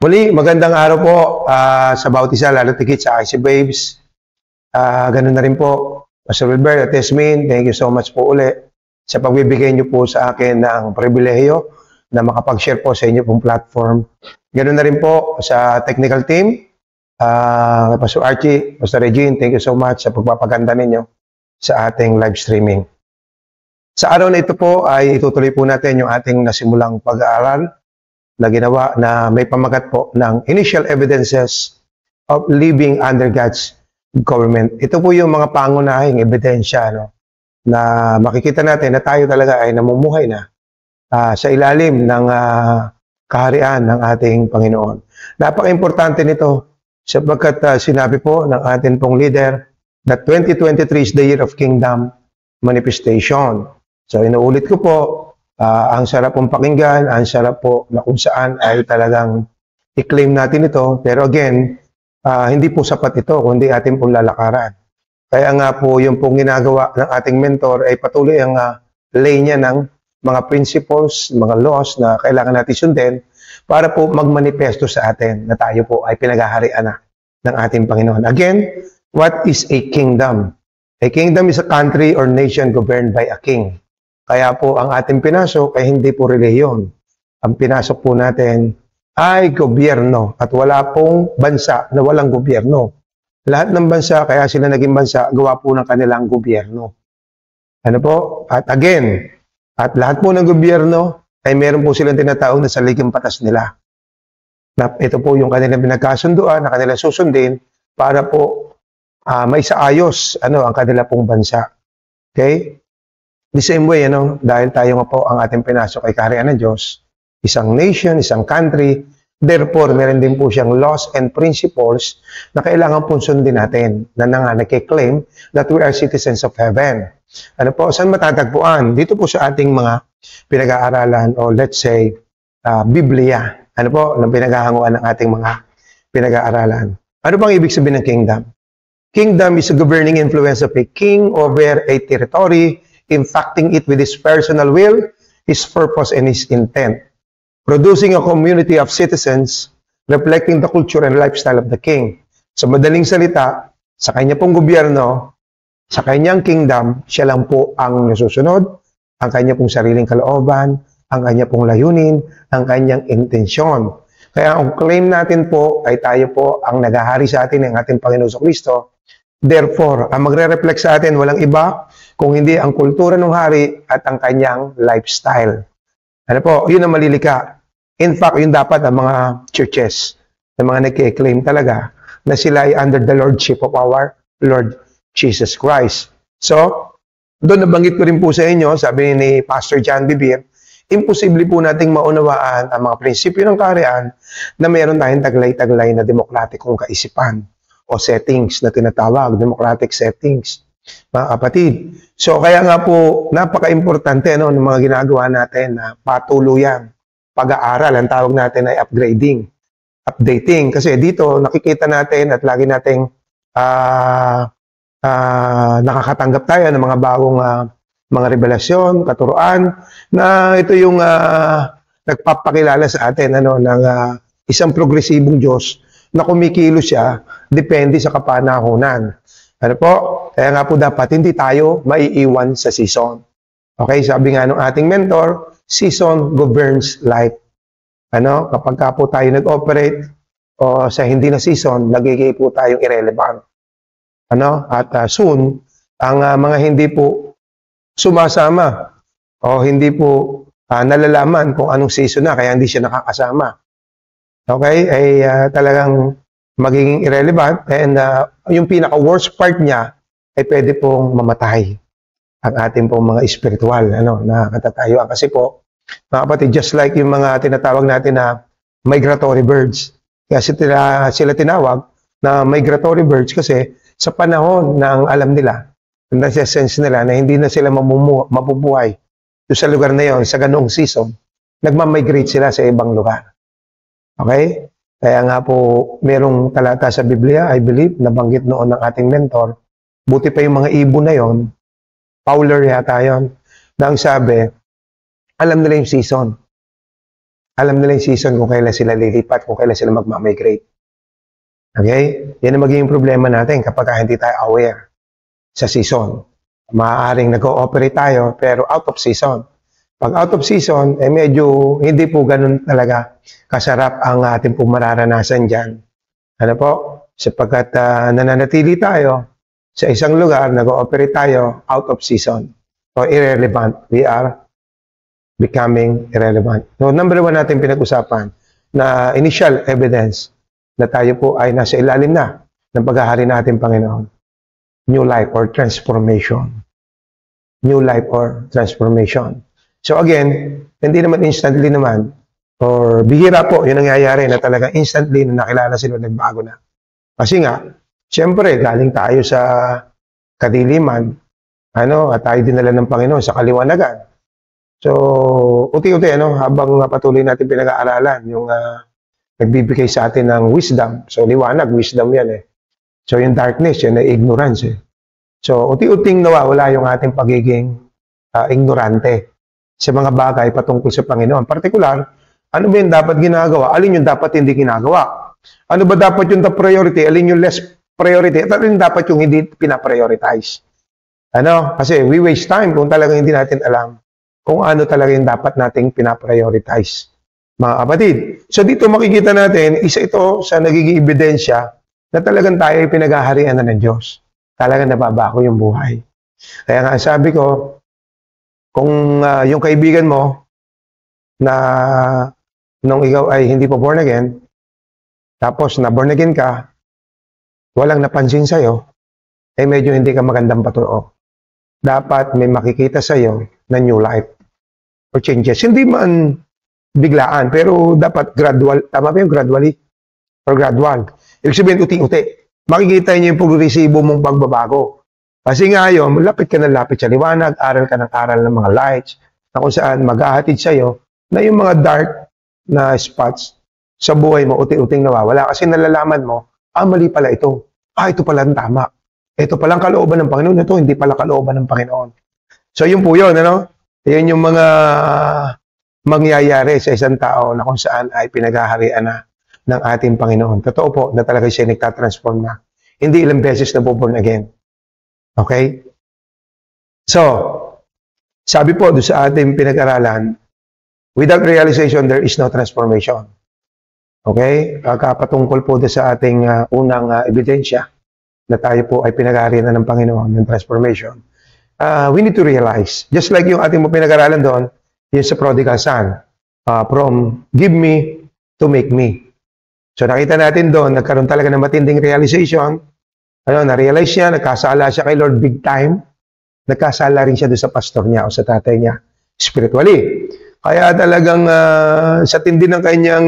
Muli, magandang araw po sa bawat isa, lalo tigit sa IC Babes. Ganun na rin po, Pastor Wilbert at Tesmin, thank you so much po uli sa pagbibigay niyo po sa akin ng pribilehiyo na makapag-share po sa inyo pong platform. Ganun na rin po sa technical team, Pastor Archie, Pastor Regine, thank you so much sa pagpapaganda ninyo sa ating live streaming. Sa araw na ito po ay itutuloy po natin yung ating nasimulang pag-aaral na ginawa na may pamagat po ng Initial Evidences of Living Under God's Government. Ito po yung mga pangunahing ebidensya na makikita natin na tayo talaga ay namumuhay na sa ilalim ng kaharian ng ating Panginoon. Napaka-importante nito sapagkat sinabi po ng ating pong leader that 2023 is the year of kingdom manifestation. So inuulit ko po, ang sarap pong pakinggan, ang sarap po na kung saan ay talagang i-claim natin ito. Pero again, hindi po sapat ito, kundi ating pong lalakaran. Kaya nga po yung pong ginagawa ng ating mentor ay patuloy ang lay niya ng mga principles, mga laws na kailangan natin sundin para po magmanifesto sa atin na tayo po ay pinagaharian na ng ating Panginoon. Again, what is a kingdom? A kingdom is a country or nation governed by a king. Kaya po ang ating pinasok ay hindi po relihiyon. Ang pinasok po natin ay gobyerno at wala pong bansa na walang gobyerno. Lahat ng bansa, kaya sila naging bansa, gawa po ng kanilang gobyerno. Ano po? At again, at lahat po ng gobyerno ay meron po silang tinatawag na saligang patas nila. Na ito po yung kanilang pinagkasunduan na kanilang susundin para po may saayos ang kanila pong bansa. Okay? The same way, dahil tayo nga po ang ating pinasok ay kaharian ng Diyos, isang nation, isang country, therefore, meron din po siyang laws and principles na kailangan po sundin natin na nagkiklaim that we are citizens of heaven. Ano po, saan matatagpuan? Dito po sa ating mga pinag-aaralan o let's say, Biblia. Ano po, ng pinaghahanguan ng ating mga pinag-aaralan. Ano bang ibig sabihin ng kingdom? Kingdom is a governing influence of a king over a territory, impacting it with his personal will, his purpose, and his intent. Producing a community of citizens reflecting the culture and lifestyle of the king. Sa madaling salita, sa kanya pong gobyerno, sa kanyang kingdom, siya lang po ang nasusunod, ang kanya pong sariling kalooban, ang kanya pong layunin, ang kanyang intensyon. Kaya ang claim natin po ay tayo po ang naghahari sa atin ng ating Panginoon Kristo. Therefore, ang magre-reflect sa atin walang iba kung hindi ang kultura ng hari at ang kanyang lifestyle. Ano po, yun ang malilika. In fact, yun dapat ang mga churches, ang mga nag-claim talaga na sila ay under the lordship of our Lord Jesus Christ. So, doon nabanggit ko rin po sa inyo, sabi ni Pastor John Bibir, imposible po nating maunawaan ang mga prinsipyo ng kaharian na mayroon tayong taglay-taglay na demokratikong kaisipan o settings na tinatawag, democratic settings. Mga kapatid. So, kaya nga po, napaka-importante ng mga ginagawa natin na patuluyan, pag-aaral, ang tawag natin ay upgrading, updating. Kasi dito, nakikita natin at lagi nating nakakatanggap tayo ng mga bagong mga revelasyon, katuruan, na ito yung nagpapakilala sa atin ng isang progresibong Diyos na kumikilos siya, depende sa kapanahunan. Ano po? Kaya nga po dapat hindi tayo maiiwan sa season. Okay, sabi nga ng ating mentor, season governs life. Kapag ka po tayo nag-operate o sa hindi na season, nagiging po tayong irrelevant. At soon, ang mga hindi po sumasama o hindi po nalalaman kung anong season na, kaya hindi siya nakakasama. Okay, ay talagang magiging irrelevant and yung pinaka-worst part niya ay pwede pong mamatay ang ating pong mga spiritual na katatayuan. Kasi po, mga kapatid, just like yung mga tinatawag natin na migratory birds. Kasi sila tinawag na migratory birds kasi sa panahon ng alam nila, nasa-sense nila na hindi na sila mabubuhay doon sa lugar na yon sa ganong season, nagmamigrate sila sa ibang lugar. Okay? Kaya nga po, merong talata sa Biblia, I believe, nabanggit noon ng ating mentor, buti pa yung mga ibon na yon, Fowler yata yon, na ang sabi, alam nila yung season. Alam nila yung season kung kailan sila lilipat, kung kailan sila magmamigrate. Okay? Yan ang magiging problema natin kapag hindi tayo aware sa season. Maaaring nag-ooperate tayo pero out of season. Pag out of season, medyo hindi po ganun talaga kasarap ang ating pong mararanasan dyan. Ano po? Sapagkat nananatili tayo sa isang lugar, nag-ooperate tayo out of season o irrelevant. We are becoming irrelevant. So, number 1 natin pinag-usapan na initial evidence na tayo po ay nasa ilalim na ng paghahari natin, Panginoon. New life or transformation. New life or transformation. So again, hindi naman instantly naman, or bihira po yung nangyayari na talagang instantly na nakilala sila, nagbago na. Kasi nga, siyempre, galing tayo sa kadiliman, at tayo dinala ng Panginoon sa kaliwanagan. So, uti-uti, habang patuloy natin pinag-aaralan, yung nagbibigay sa atin ng wisdom. So, liwanag, wisdom yan So, yung darkness, yan ay ignorance So, uti-uting nawawala yung ating pagiging ignorante sa mga bagay patungkol sa Panginoon. Partikular, ano ba yung dapat ginagawa? Alin yung dapat hindi ginagawa? Ano ba dapat yung top priority? Alin yung less priority? At alin dapat yung hindi pinaprioritize? Kasi we waste time kung talagang hindi natin alam kung ano talaga yung dapat nating pinaprioritize. Mga kapatid. So dito makikita natin, isa ito sa nagiging ebidensya na talagang tayo ay pinaghaharian na ng Diyos. Talagang nababago yung buhay. Kaya nga sabi ko, kung yung kaibigan mo na nung ikaw ay hindi pa born again, tapos na born again ka, walang napansin sa'yo, medyo hindi ka magandang paturo. Dapat may makikita sa'yo na new life or changes. Hindi man biglaan, pero dapat gradual. Tama ba yung gradually? Or gradual. Ibig sabihin, uti-uti. Makikita niyo yung progresibo mong pagbabago. Kasi nga yun, lapit ka na lapit sa liwanag, aral ka ng aral ng mga lights, na kung saan maghahatid sa'yo na yung mga dark na spots sa buhay mo, uti-uting nawawala. Kasi nalalaman mo, mali pala ito. Ito pala ang tama. Ito palang kalooban ng Panginoon. Ito, hindi pala kalooban ng Panginoon. So, yun po yun, Yan yung mga mangyayari sa isang tao na kung saan ay pinaghaharian na ng ating Panginoon. Totoo po na talaga siya nagtatransform na. Hindi ilang beses na born again. Okay? So, sabi po doon sa ating pinag-aralan, without realization, there is no transformation. Okay? Kapatungkol po doon sa ating unang ebidensya na tayo po ay pinag-aarian na ng Panginoon ng transformation. We need to realize, just like yung ating mo pinag-aralan doon, yung sa prodigal son, from give me to make me. So nakita natin doon, nagkaroon talaga ng matinding realization. Na-realize niya, nagkasala siya kay Lord big time. Nagkasala rin siya doon sa pastor niya o sa tatay niya, spiritually. Kaya talagang sa tindi ng kanyang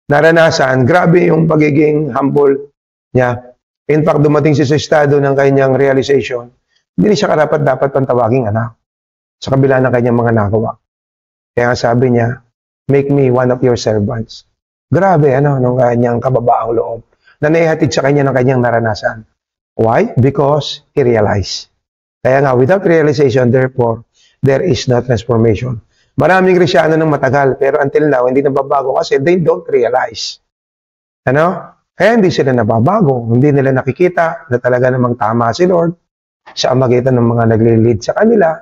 naranasan, grabe yung pagiging humble niya. In fact, dumating siya sa estado ng kanyang realization, hindi siya karapat-dapat pantawaging anak sa kabila ng kanyang mga nagawa. Kaya sabi niya, make me one of your servants. Grabe, nung kanyang kababaang loob na naihatid sa kanya ng kanyang naranasan. Why? Because he realized. Kaya nga, without realization, therefore, there is no transformation. Maraming Kristyano ng matagal, pero until now, hindi nababago kasi they don't realize. Kaya hindi sila nababago. Hindi nila nakikita na talaga namang tama si Lord sa amagitan ng mga nagli-lead sa kanila.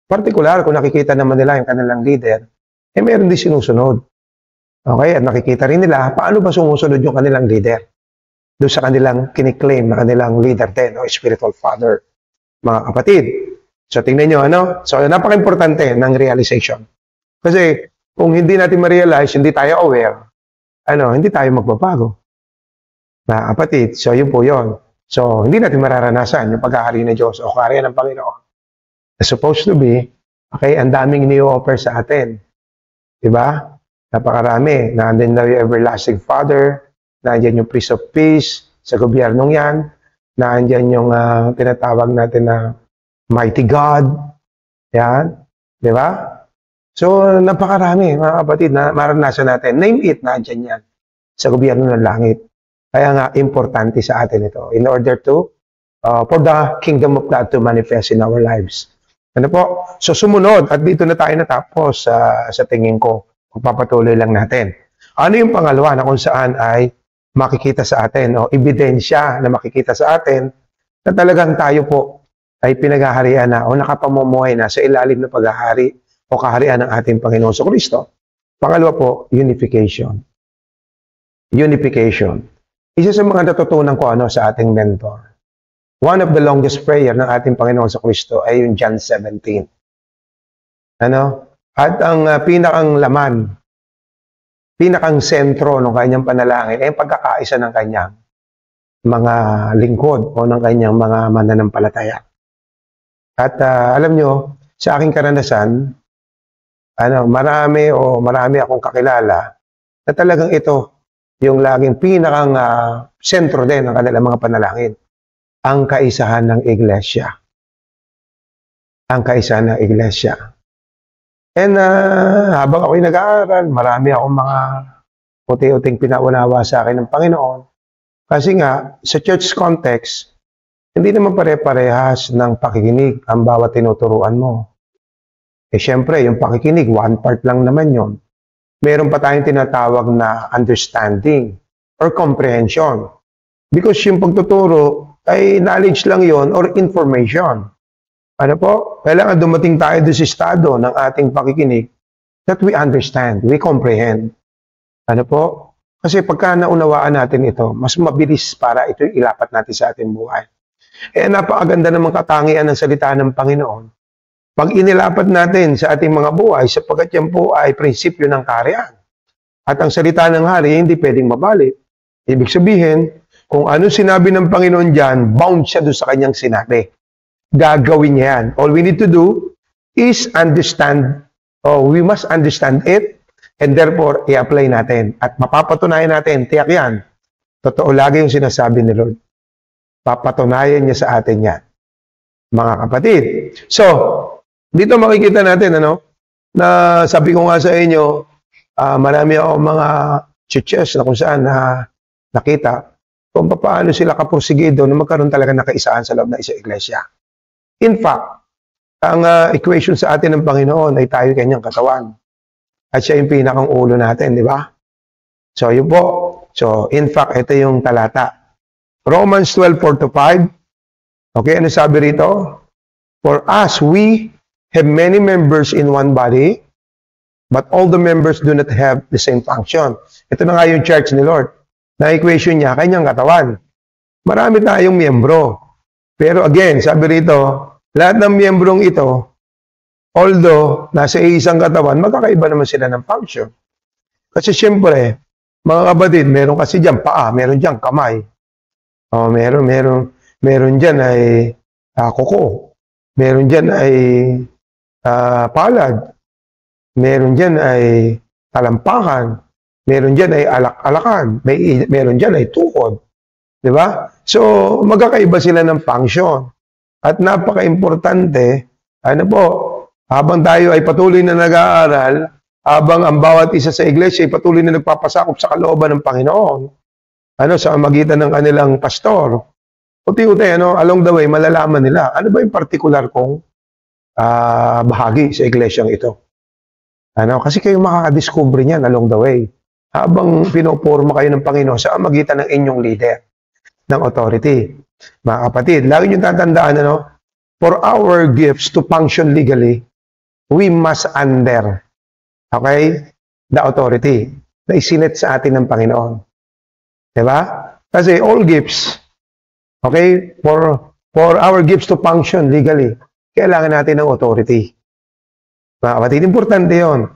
Partikular, kung nakikita naman nila yung kanilang leader, meron din sinusunod. Okay? At nakikita rin nila, paano ba sumusunod yung kanilang leader? Doon sa kanilang kiniklaim na kanilang leader din, o spiritual father, mga kapatid. So, tingnan nyo, So, napaka-importante ng realization. Kasi, kung hindi natin ma-realize, hindi tayo aware, hindi tayo magbabago. Mga kapatid, so, yun po yun. So, hindi natin mararanasan yung pagkahari ng Diyos o kaharian ng Panginoon. It's supposed to be, okay, ang daming ni-offer sa atin. Diba? Napakarami. Nandun na yung everlasting Father, nandiyan yung Prince of Peace sa gobyernong yan, nandiyan yung tinatawag natin na Mighty God. Yan. Di ba? So, napakarami, mga kapatid, na maranasan natin. Name it, nandiyan yan sa gobyerno ng langit. Kaya nga, importante sa atin ito in order to, for the kingdom of God to manifest in our lives. Ano po? So, sumunod, at dito na tayo natapos sa tingin ko. Pagpapatuloy lang natin. Ano yung pangalawa na kung saan ay makikita sa atin o ebidensya na makikita sa atin na talagang tayo po ay pinaghaharian na o nakapamumuhay na sa ilalim ng paghahari o kaharian ng ating Panginoon sa Kristo. Pangalawa po, unification. Unification. Isa sa mga natutunan ko sa ating mentor. One of the longest prayer ng ating Panginoon sa Kristo ay yung John 17. At ang pinakang laman, pinakang sentro ng kanyang panalangin ay ang pagkakaisa ng kanyang mga lingkod o ng kanyang mga mananampalataya. At alam nyo, sa aking karanasan, marami akong kakilala na talagang ito yung laging pinakang sentro din ng kanilang mga panalangin. Ang kaisahan ng iglesia. Ang kaisahan ng iglesia. And habang ako'y nag-aaral, marami akong mga puti-uting pinaunawa sa akin ng Panginoon. Kasi nga, sa church context, hindi naman pare-parehas ng pakikinig ang bawat tinuturuan mo. Siyempre, yung pakikinig, one part lang naman yon. Meron pa tayong tinatawag na understanding or comprehension. Because yung pagtuturo ay knowledge lang yon or information. Kailangan dumating tayo doon sa estado ng ating pakikinig that we understand, we comprehend. Kasi pagka naunawaan natin ito, mas mabilis para ito ilapat natin sa ating buhay. Napakaganda namang katangian ng salita ng Panginoon. Pag inilapat natin sa ating mga buhay, sapagkat yan po ay prinsipyo ng kaharian. At ang salita ng hari, hindi pwedeng mabalik. Ibig sabihin, kung ano sinabi ng Panginoon dyan, bound siya doon sa kanyang sinabi. Gagawin niya yan. All we need to do is understand, we must understand it, and therefore, i-apply natin. At mapapatunayan natin, tiyak yan. Totoo lagi yung sinasabi ni Lord. Papatunayan niya sa atin yan. Mga kapatid. So, dito makikita natin, na sabi ko nga sa inyo, marami ako mga churches na kung saan nakita kung paano sila kapursigido na magkaroon talaga ng kaisahan sa loob ng isang iglesia. In fact, ang equation sa atin ng Panginoon ay tayo kanyang katawan. At siya yung pinakang ulo natin, di ba? So, yun po. So, in fact, ito yung talata. Romans 12:4-5. Okay, ano sabi rito? For us, we have many members in one body, but all the members do not have the same function. Ito na nga yung church ni Lord. Na equation niya, kanyang katawan. Marami tayong miyembro. Pero again, sabi rito, lahat ng miyembrong ito, although nasa isang katawan, magkakaiba naman sila ng function. Kasi siyempre, mga kapatid, meron kasi dyan paa, meron dyan kamay. Meron dyan ay kuko. Meron dyan ay palad. Meron dyan ay talampakan. Meron dyan ay alak-alakan. Meron dyan ay tukod. Diba? So, magkakaiba sila ng function. At napaka-importante, habang tayo ay patuloy na nag-aaral, habang ang bawat isa sa iglesia ay patuloy na nagpapasakop sa kalooban ng Panginoon, sa magitan ng kanilang pastor, uti-uti, along the way, malalaman nila, ano ba yung particular kong bahagi sa iglesyang ito? Kasi kayo makakadiscover niyan along the way. Habang pinoporma kayo ng Panginoon sa magitan ng inyong leader, ng authority. Mga kapatid, lagi nyo tatandaan, for our gifts to function legally, we must under, the authority na isinet sa atin ng Panginoon. Diba? Kasi all gifts, for our gifts to function legally, kailangan natin ng authority. Mga kapatid, importante yun.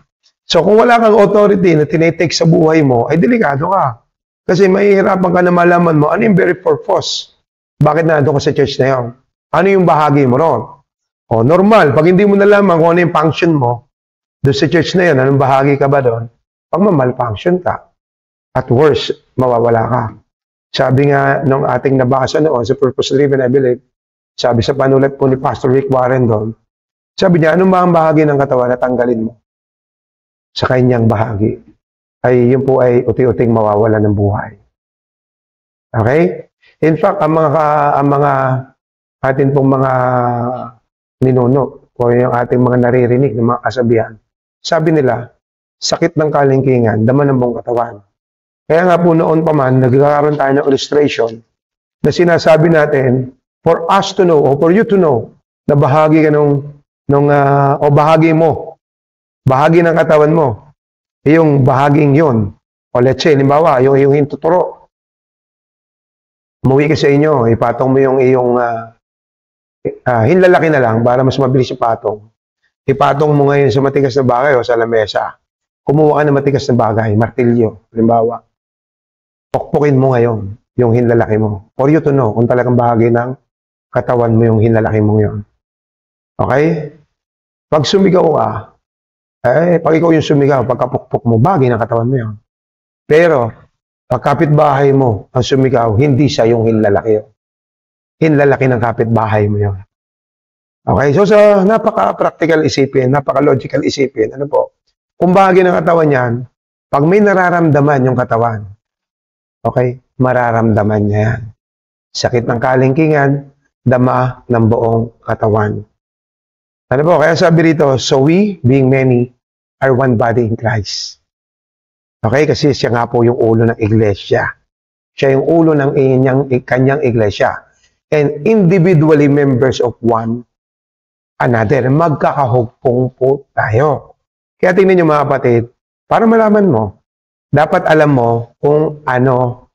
So, kung wala kang authority na tinitake sa buhay mo, ay delikado ka. Kasi mahihirapan ka na malaman mo, ano yung very purpose? Bakit nandun ka sa church na yun? Ano yung bahagi mo ron? Normal, pag hindi mo nalaman kung ano yung function mo, doon sa church na yun, anong bahagi ka ba doon? Pag mamalfunction ka, at worst, mawawala ka. Sabi nga nung ating nabasa noon sa Purpose Driven, I believe, sabi sa panulat po ni Pastor Rick Warren doon, sabi niya, anong ba ang bahagi ng katawan na tanggalin mo? Sa kanyang bahagi, ay yun po ay uti-uting mawawala ng buhay. Okay? In fact, ang mga atin pong mga ninuno o yung ating mga naririnig ng mga kasabihan, sabi nila, sakit ng kalingkingan, dama ng buong katawan. Kaya nga po noon pa man, nagkakaroon tayo ng illustration na sinasabi natin, for us to know, or for you to know, na bahagi ka o bahagi mo, bahagi ng katawan mo, yung bahaging yun, o let's say, limbawa, yung hintuturo, umuwi ka sa inyo, ipatong mo yung iyong, hinlalaki na lang, para mas mabilis ipatong. Ipatong mo ngayon sa matigas na bagay o sa lamesa. Kumuha ka ng matigas na bagay, martilyo, halimbawa. Pukpukin mo ngayon yung hinlalaki mo. For you to know kung talagang bahagi ng katawan mo yung hinlalaki mo yun. Okay? Pag sumigaw ka, pag ikaw yung sumigaw, pagkapukpuk mo, bahagi ng katawan mo yun. Pero, pag kapitbahay mo ang sumigaw, hindi siya yung hinlalaki yun. Hinlalaki ng kapitbahay mo yun. Okay, so sa napaka-practical isipin, napaka-logical isipin, ano po, kung bahagi ng katawan yan, pag may nararamdaman yung katawan, okay, mararamdaman niya yan. Sakit ng kalingkingan, dama ng buong katawan. Ano po, kaya sabi rito, so we, being many, are one body in Christ. Okay, kasi siya nga po yung ulo ng iglesia. Siya yung ulo ng kanyang iglesia. And individually members of one another. Magkakahugpong po tayo. Kaya tingnan nyo mga kapatid, para malaman mo, dapat alam mo kung ano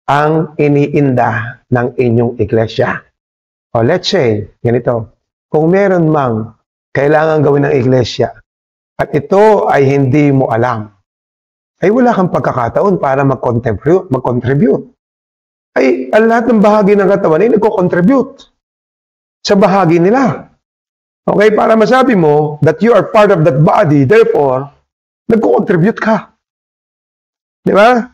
ang iniinda ng inyong iglesia. O let's say, ganito, kung meron mang kailangan gawin ng iglesia at ito ay hindi mo alam, ay wala kang pagkakataon para mag-contribute. Ay, ang lahat ng bahagi ng katawan ay nagko-contribute sa bahagi nila. Okay, para masabi mo that you are part of that body, therefore, nagko-contribute ka. Di ba?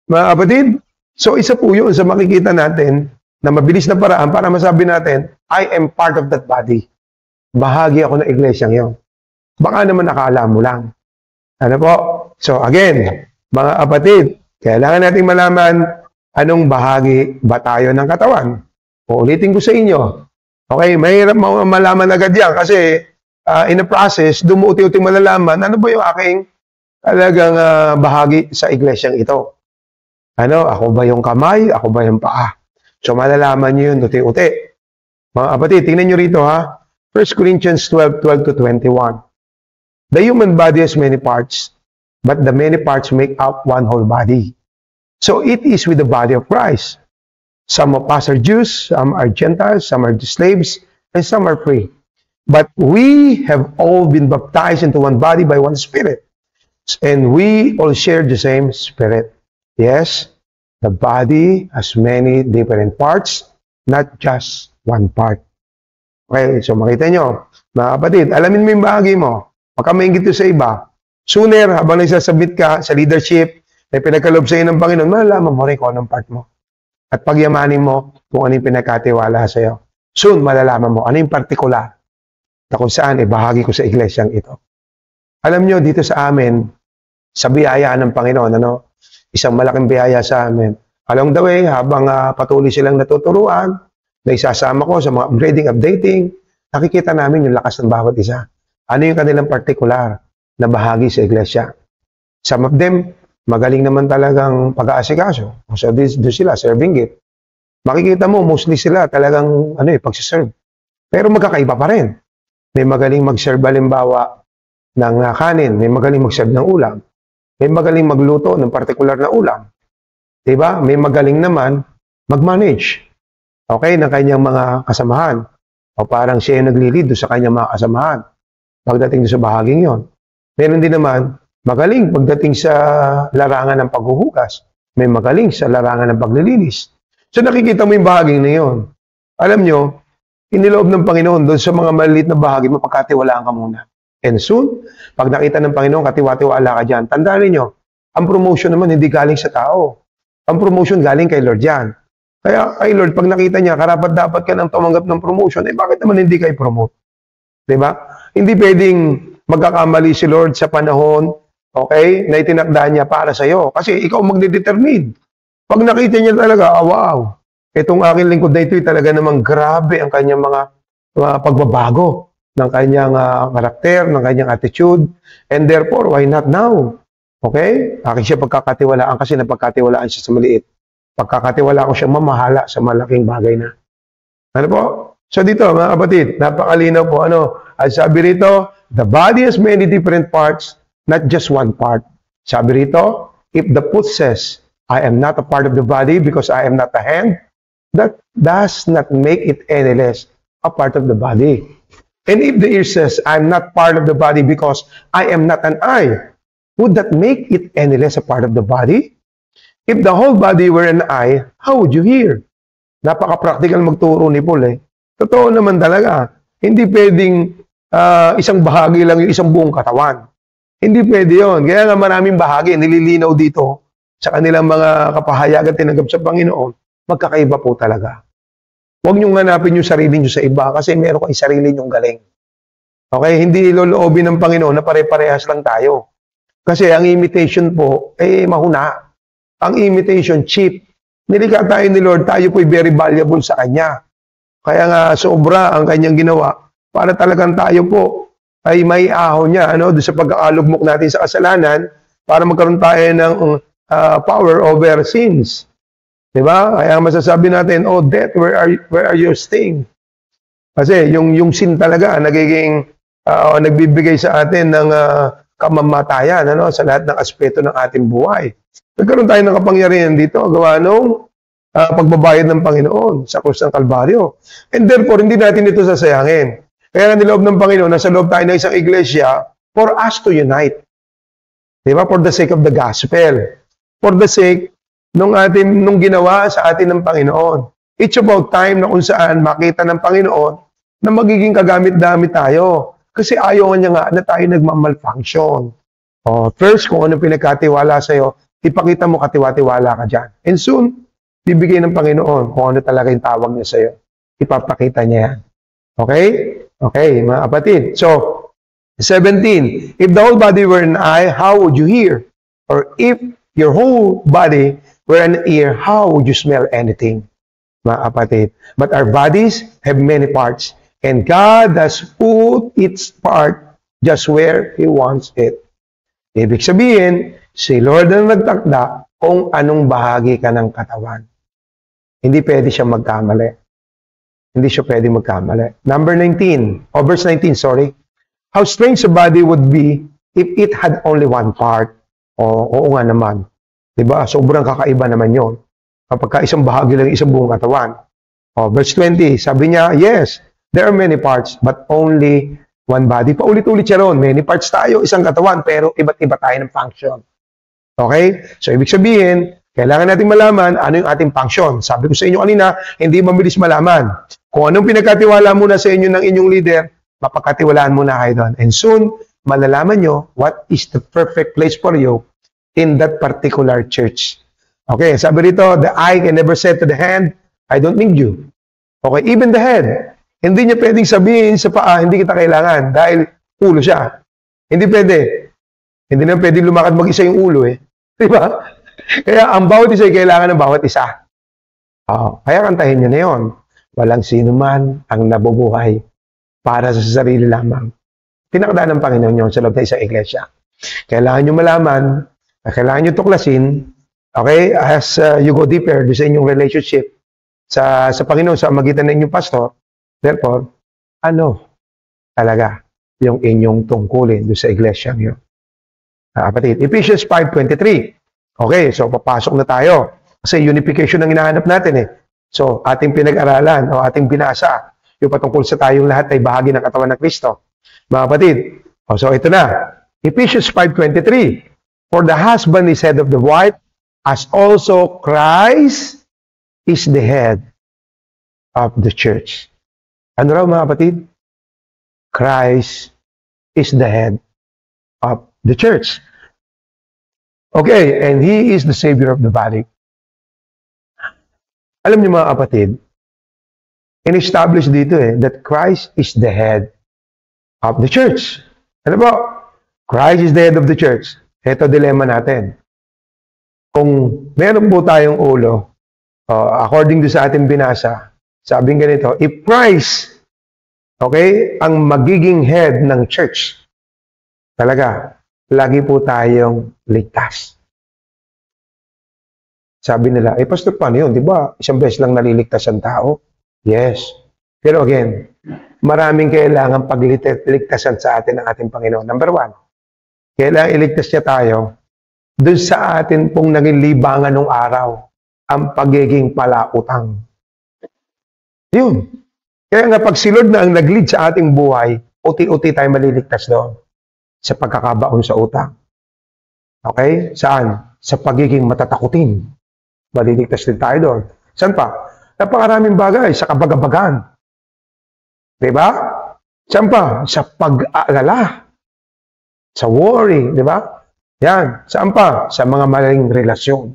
Mga kapatid? So, isa po yun sa makikita natin na mabilis na paraan para masabi natin, I am part of that body. Bahagi ako ng iglesyang yun. Baka naman nakaalam mo lang. Ano po? So, again, mga kapatid, kailangan nating malaman anong bahagi ba tayo ng katawan. Uulitin ko sa inyo. Okay, mahirap malaman agad yan kasi in the process, dumuuti-uti malalaman ano ba yung aking talagang bahagi sa iglesyang ito. Ano, ako ba yung kamay? Ako ba yung paa? So malalaman nyo yun, uti-uti. Mga kapatid, tingnan nyo rito ha. 1 Corinthians 12:12-21. The human body has many parts, but the many parts make up one whole body. So it is with the body of Christ. Some of us are Jews, some are Gentiles, some are slaves, and some are free. But we have all been baptized into one body by one Spirit. And we all share the same Spirit. Yes, the body has many different parts, not just one part. Okay, so makita nyo, mga kapatid, alamin mo yung bahagi mo. Pagka maingit sa iba, sooner, habang nagsasabit ka sa leadership, may pinagkaloob sa iyo ng Panginoon, malalaman mo rin kung anong part mo. At pagyamanin mo kung ano yung pinagkatiwala sa iyo. Soon, malalaman mo ano yung partikular na kung saan bahagi ko sa iglesyang ito. Alam nyo, dito sa amin, sa biyaya ng Panginoon, isang malaking biyaya sa amin. Along the way, habang patuloy silang natuturuan, na isasama ko sa mga upgrading, updating, nakikita namin yung lakas ng bawat isa. Ano yung kanilang partikular na bahagi sa iglesia. Some of them, magaling naman talagang pag-aasikaso. So, doon sila, serving gift. Makikita mo, mostly sila talagang, pagsiserve. Pero magkakaiba pa rin. May magaling mag-serve, halimbawa, ng kanin. May magaling mag-serve ng ulam. May magaling magluto ng partikular na ulam. Diba? May magaling naman mag-manage. Okay? Ng kanyang mga kasamahan. O parang siya yung nagli-lead sa kanyang mga kasamahan. Pagdating sa bahaging yon. Meron din naman, magaling pagdating sa larangan ng paghuhugas. May magaling sa larangan ng paglilinis. So nakikita mo yung bahaging na yun. Alam nyo, iniloob ng Panginoon doon sa mga maliit na bahagi, mapagkatiwalaan ka muna. And soon, pag nakita ng Panginoon, katiwa-tiwala ka dyan. Tandaan ninyo, ang promotion naman hindi galing sa tao. Ang promotion galing kay Lord yan. Kaya kay Lord, pag nakita niya, karapat-dapat ka nang tumanggap ng promotion, bakit naman hindi kayo promote? Diba? Hindi pwedeng magkakamali si Lord sa panahon, okay, na itinakda niya para sa iyo. Kasi ikaw magdedetermine. Pag nakita niya talaga, wow, itong aking lingkod na ito talaga namang grabe ang kanyang mga pagbabago. ng kanyang karakter, ng kanyang attitude, and therefore, why not now? Okay? Akin siya pagkakatiwalaan kasi napagkatiwalaan siya sa maliit. Pagkakatiwala ko siya mamahala sa malaking bagay na. Ano po? So dito, mga kapatid, napakalinaw po. At sabi rito, the body has many different parts, not just one part. Sabi rito, if the foot says, I am not a part of the body because I am not a hand, that does not make it any less a part of the body. And if the ear says, I am not part of the body because I am not an eye, would that make it any less a part of the body? If the whole body were an eye, how would you hear? Napaka-practical magturo ni Paul eh. Totoo naman talaga. Hindi pwedeng isang bahagi lang yung isang buong katawan. Hindi pwede yun. Kaya nga maraming bahagi, nililinaw dito sa kanilang mga kapahayagan tinanggap sa Panginoon, magkakaiba po talaga. Huwag niyong hanapin yung sarili niyo sa iba kasi meron kayong sarili niyong galing. Okay? Hindi loloobin ng Panginoon na pare-parehas lang tayo. Kasi ang imitation po, mahuna. Ang imitation, cheap. Nilikha tayo ni Lord, tayo po'y very valuable sa Kanya. Kaya nga, sobra ang Kanyang ginawa para talagang tayo po ay may ahon niya, doon sa pagkakalugmok natin sa kasalanan para magkaroon tayo ng power over sins. Diba? Kaya masasabi natin, oh death, where are your sting? Kasi yung sin talaga nagiging nagbibigay sa atin ng kamamatayan sa lahat ng aspeto ng ating buhay. Nagkaroon tayo ng kapangyarihan dito gawa nung pagbabayad ng Panginoon sa krus ng Kalbaryo. And therefore, hindi natin ito sasayangin. Kaya niloob ng Panginoon, nasa loob tayo ng isang iglesia for us to unite. Diba? For the sake of the gospel. For the sake nung ginawa sa atin ng Panginoon. It's about time na kung saan makita ng Panginoon na magiging kagamit-damit tayo. Kasi ayaw niya nga na tayo nagmamalfunction. First, kung ano pinagkatiwala sa'yo, ipakita mo katiwa-tiwala ka dyan. And soon, bibigay ng Panginoon kung ano talaga yung tawag niya sa'yo. Ipapakita niya yan. Okay? Okay, mga kapatid. So, 17. If the whole body were an eye, how would you hear? Or if your whole body were an ear, how would you smell anything? Mga kapatid. But our bodies have many parts, and God has put its part just where He wants it. Ibig sabihin, si Lord ang nagtakda kung anong bahagi ka ng katawan. Hindi pwede siya magkamali. Hindi siya pwede magkamali. Number 19, verse 19, sorry. How strange a body would be if it had only one part. Oo nga naman. Diba? Sobrang kakaiba naman yon. Kapag isang bahagi lang, isang buong katawan. Verse 20, sabi niya, yes, there are many parts, but only one body. Paulit-ulit siya ron. Many parts tayo, isang katawan, pero iba't iba tayo ng function. Okay? So, ibig sabihin, kailangan natin malaman ano yung ating function. Sabi ko sa inyo kanina, hindi mabilis malaman. Kung anong pinagkatiwala muna sa inyo ng inyong leader, mapagkatiwalaan muna kayo doon. And soon, malalaman nyo what is the perfect place for you in that particular church. Okay, sabi rito, the eye can never say to the hand, I don't need you. Okay, even the head. Hindi niya pwedeng sabihin sa paa, hindi kita kailangan dahil ulo siya. Hindi pwede. Hindi na pwedeng lumakad mag-isa yung ulo eh. Diba? Kaya ang bawat isa ay kailangan ng bawat isa. Kaya kantahin niyo na yun. Walang sino man ang nabubuhay para sa sarili lamang. Tinakda ng Panginoon yun sa loob ng isang iglesia. Kailangan nyo malaman, kailangan nyo tuklasin, okay, as you go deeper sa inyong relationship sa Panginoon, sa magitan ng inyong pastor. Therefore, ano talaga yung inyong tungkulin doon sa iglesia niyo? Kapatid, Ephesians 5:23. Okay, so papasok na tayo. Kasi unification ang hinahanap natin eh. So, ating pinag-aralan o ating binasa, yung patungkol sa tayong lahat ay bahagi ng katawan ng Kristo. Mga kapatid, so ito na. Ephesians 5:23. For the husband is head of the wife, as also Christ is the head of the church. Ano raw mga kapatid? Christ is the head of the church. Okay, and He is the Savior of the body. Alam niyo mga kapatid, in-establish dito that Christ is the head of the church. Ano po? Christ is the head of the church. Ito dilemma natin. Kung meron po tayong ulo, according to sa ating binasa, sabing ganito, if Christ Okay? Ang magiging head ng church, talaga, lagi po tayong ligtas. Sabi nila, pastor, paano yun? Di ba? Isang beses lang naliligtas ang tao. Yes. Pero again, maraming kailangan pagligtasan sa atin ng ating Panginoon. Number one, kailangan iligtas niya tayo dun sa atin pong naging libangan ng araw, ang pagiging palautang. Yun. Kaya nga pag si Lord na ang nag-lead sa ating buhay, uti-uti tayo maliligtas doon sa pagkakabaon sa utang. Okay? Saan? Sa pagiging matatakutin. Maliligtas din tayo doon. Saan pa? Napakaraming bagay sa kabagabagan. Diba? Saan pa? Sa pag-aalala. Sa worry. Diba? Yan. Saan pa? Sa mga maling relasyon.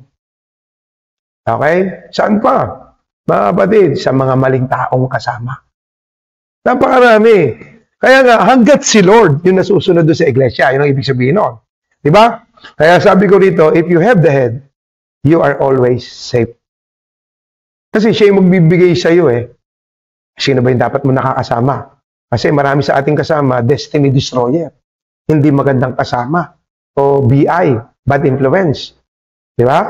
Okay? Saan pa? Mga kapatid, sa mga maling taong kasama. Napakarami. Kaya nga, hanggat si Lord yung nasusunod doon sa iglesia, yun ang ibig sabihin nun. Diba? Kaya sabi ko rito, if you have the head, you are always safe. Kasi siya yung magbibigay sa iyo Sino ba yung dapat mo nakakasama? Kasi marami sa ating kasama, destiny destroyer. Hindi magandang kasama. O BI, bad influence. Di ba?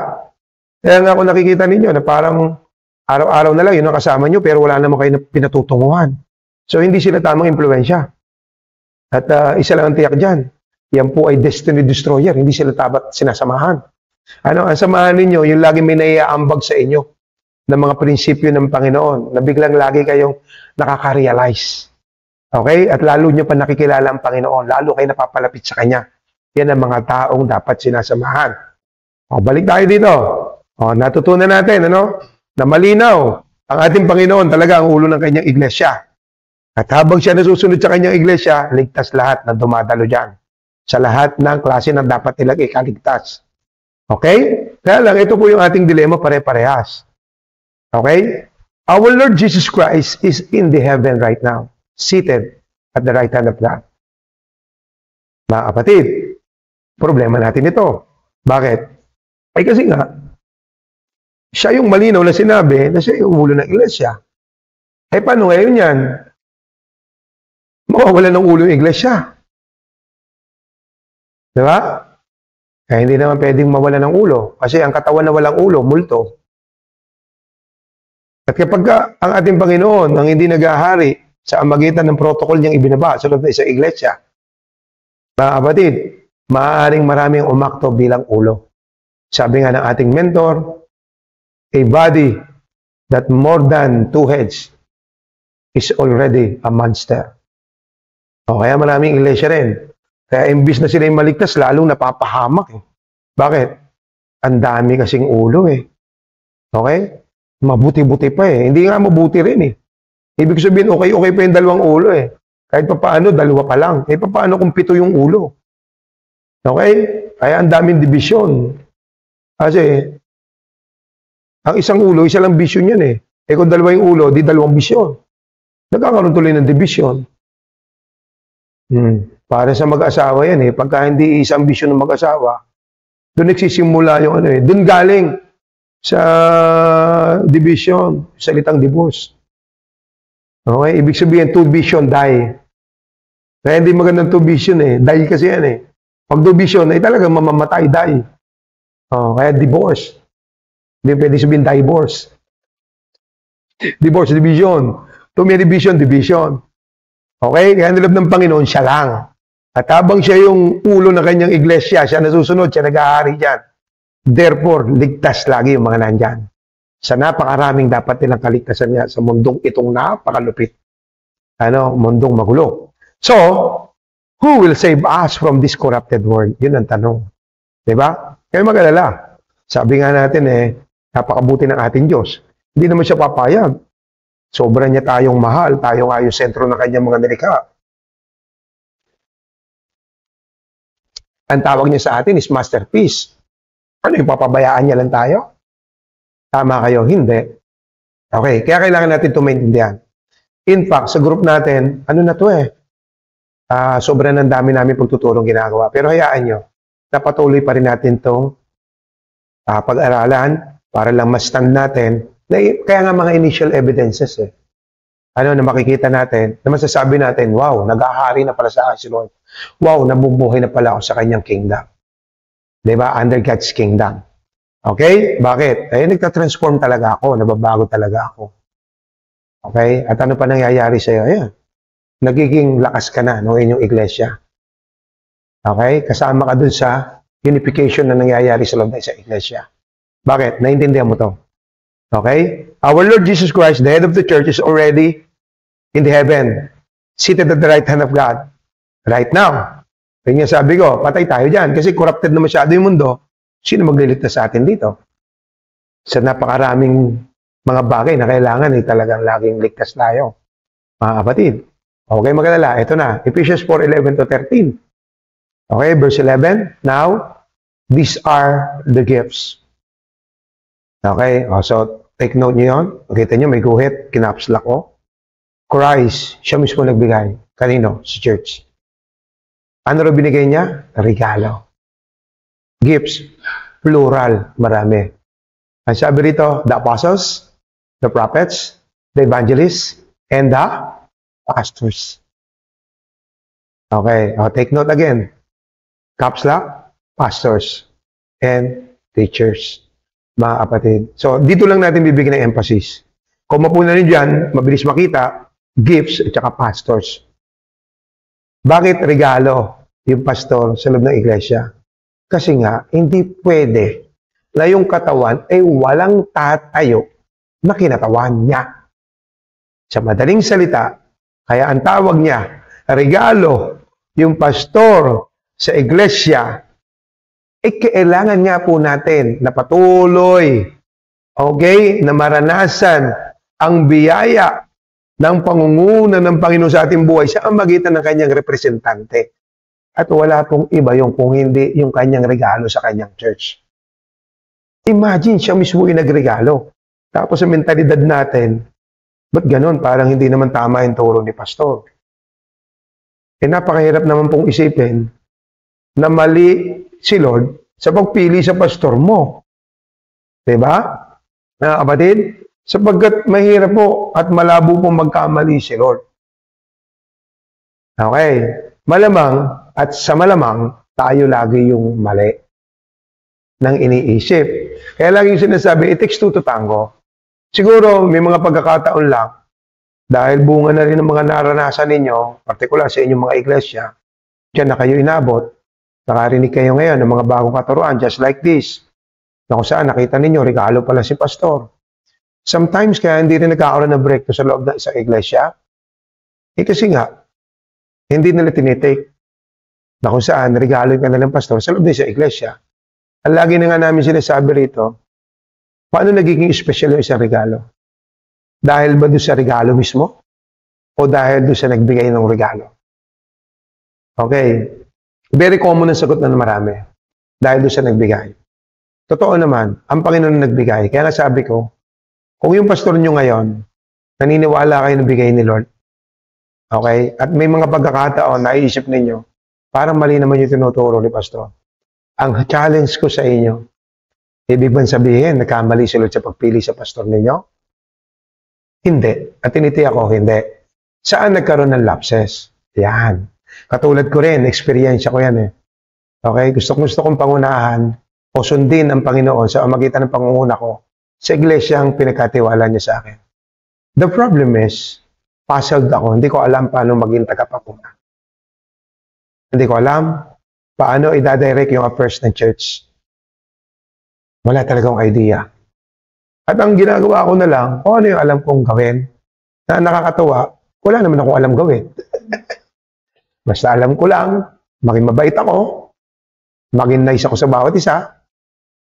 Kaya nga ako nakikita ninyo na parang araw-araw na lang yun ang kasama nyo pero wala naman kayo na pinatutunguhan. So hindi sila tamang impluensya. At isa lang ang tiyak dyan. Yan po ay destiny destroyer. Hindi sila dapat sinasamahan. Ano, ang samahan ninyo, yung lagi may naiaambag sa inyo ng mga prinsipyo ng Panginoon na biglang lagi kayong nakaka-realize. Okay? At lalo nyo pa nakikilala ang Panginoon, lalo kayo napapalapit sa Kanya. Yan ang mga taong dapat sinasamahan. O, balik tayo dito. O, natutunan natin, na malinaw ang ating Panginoon talaga ang ulo ng Kanyang iglesia. At habang siya nasusunod sa Kanyang iglesia, ligtas lahat na dumadalo dyan. Sa lahat ng klase na dapat nilang ikaligtas. Okay? Kaya lang, ito po yung ating dilema pare-parehas. Okay? Our Lord Jesus Christ is in the heaven right now, seated at the right hand of God. Mga kapatid, problema natin ito. Bakit? Ay kasi nga, siya yung malinaw na sinabi na siya yung ulo ng iglesia. Ay paano ngayon yan? Mawawala ng ulo yung iglesia. Diba? Kaya hindi naman pwedeng mawala ng ulo. Kasi ang katawan na walang ulo, multo. At kapag ang ating Panginoon ang hindi nag-ahari sa amagitan ng protocol niyang ibinaba sa loob ng isang iglesia, mga kapatid, maaaring maraming umakto bilang ulo. Sabi nga ng ating mentor, a body that more than two heads is already a monster. O kaya maraming iglesia rin. Kaya imbis na sila yung maligtas, lalong napapahamak. Bakit? Ang dami kasing ulo Okay? Mabuti-buti pa Hindi nga mabuti rin Ibig sabihin, okay pa yung dalawang ulo Kahit pa paano, dalawa pa lang. Paano kung 7 yung ulo? Okay? Kaya ang daming division. Kasi, ang isang ulo, isa lang vision yan kung dalawa yung ulo, di dalawang vision. Nagkakaroon tuloy ng division. Para sa mag-asawa yan Pagka hindi isang vision ng mag-asawa, doon nagsisimula yung doon galing sa division, salitang divorce. Okay? Ibig sabihin, two vision, die. Kaya hindi magandang two vision Die kasi yan Pag two vision, talagang mamamatay, die. Kaya divorce. Hindi pwede sabihin divorce. Divorce, division. Too many vision, division. Okay? Kaya nilab ng Panginoon, siya lang. At habang siya yung ulo ng kanyang iglesia, siya nasusunod, siya nag-aari dyan. Therefore, ligtas lagi yung mga nandyan. Sa napakaraming dapat nilang kaligtasan niya sa mundong itong napakalupit. Mundong magulo. So, who will save us from this corrupted world? Yun ang tanong. Diba? Kaya mag-alala. Sabi nga natin napakabuti ng ating Diyos. Hindi naman siya papayag. Sobra niya tayong mahal. Tayo nga yung sentro ng kanyang mga nilikha. Ang tawag niya sa atin is masterpiece. Ano yung papabayaan niya lang tayo? Tama kayo? Hindi. Okay, kaya kailangan natin ito maintindihan. In fact, sa group natin, ano na to sobrang ng dami namin pagtuturong ginagawa. Pero hayaan nyo, napatuloy pa rin natin itong pag-aralan para lang ma-stand natin. Kaya nga mga initial evidences Ano na makikita natin, na masasabi natin, wow, nag-ahari na pala sa akin si Lord. Wow, nabubuhay na pala ako sa kanyang kingdom. Diba? Under God's kingdom. Okay? Bakit? Eh, nagka-transform talaga ako, nababago talaga ako. Okay? At ano pa nangyayari sa'yo? Ayan. Nagiging lakas ka na ng inyong iglesia. Okay? Kasama ka dun sa unification na nangyayari sa loob ng isang iglesia. Bakit? Naintindihan mo to. Okay? Our Lord Jesus Christ, the head of the church, is already in the heaven, seated at the right hand of God. Right now. Kaya nga sabi ko, patay tayo dyan. Kasi corrupted na masyado yung mundo. Sino magliligtas sa atin dito? Sa napakaraming mga bagay na kailangan, talagang laging ligtas tayo. Mga kapatid. Okay, magalala. Ito na. Ephesians 4:11 to 13. Okay, verse 11. Now, these are the gifts. Okay, so take note nyo yun. Makita nyo, may guhit, kinapslak ko. Christ, siya mismo nagbigay. Kanino? Sa church. Ano rin binigay niya? Regalo. Gifts. Plural. Marami. Ang sabi rito, the apostles, the prophets, the evangelists, and the pastors. Okay, take note again. Caps lock, pastors, and teachers. Mga kapatid. So, dito lang natin bibigyan ng emphasis. Kung mapuna rin dyan, mabilis makita, gifts at saka pastors. Bakit regalo yung pastor sa loob ng iglesia? Kasi nga, hindi pwede na yung katawan ay walang tatayo na kinatawan niya. Sa madaling salita, kaya ang tawag niya, regalo yung pastor sa iglesia, kailangan nga po natin na patuloy, okay, na maranasan ang biyaya ng pangunguna ng Panginoon sa ating buhay sa magitan ng kanyang representante. At wala pong iba yung kung hindi yung kanyang regalo sa kanyang church. Imagine, siya mismo yung nagregalo. Tapos sa mentalidad natin, ba't ganun? Parang hindi naman tama yung turo ni pastor. Napakahirap naman pong isipin na mali si Lord sa pagpili sa pastor mo. Diba? Kapatid? Sapagkat mahirap po at malabo pong magkamali si Lord. Okay. Malamang at sa malamang, tayo lagi yung mali ng iniisip. Kaya lagi yung sinasabi, it takes two to tango. Siguro may mga pagkakataon lang, dahil bunga na rin ng mga naranasan ninyo, partikular sa inyong mga iglesia, dyan na kayo inabot, nakarinig kayo ngayon ng mga bagong katuruan, just like this, na kung saan nakita ninyo, regalo pala si pastor. Sometimes kaya hindi rin nagkakaroon ng breakthrough sa loob ng isang iglesia, kasi nga, hindi nila tinitake na kung saan regalo ka na ng pastor sa loob ng isang iglesia. Ang lagi na nga namin sinasabi rito, paano nagiging special yung isang regalo? Dahil ba doon sa regalo mismo? O dahil doon sa nagbigay ng regalo? Okay. Very common ang sagot na marami. Dahil doon sa nagbigay. Totoo naman, ang Panginoon na nagbigay. Kaya nga sabi ko, kung yung pastor nyo ngayon, naniniwala kayo na bigay ni Lord, okay? At may mga pagkakataon, naiisip ninyo, parang mali naman yung tinuturo ni pastor. Ang challenge ko sa inyo, ibig bang sabihin, nagkamali si Lord sa pagpili sa pastor ninyo? Hindi. At tinitiyak ko, hindi. Saan nagkaroon ng lapses? Yan. Katulad ko rin, experience ko yan eh. Okay? Gusto kong pangunahan o sundin ang Panginoon sa magitan ng pangunguna ko sa iglesyang pinagkatiwala niya sa akin. The problem is, puzzled ako. Hindi ko alam paano maging tagapaguna. Hindi ko alam paano i-direct yung affairs ng church. Wala talagang idea. At ang ginagawa ko na lang, kung ano yung alam kong gawin, na nakakatawa, wala naman akong alam gawin. Basta alam ko lang, maging mabait ako, maging nice ako sa bawat isa,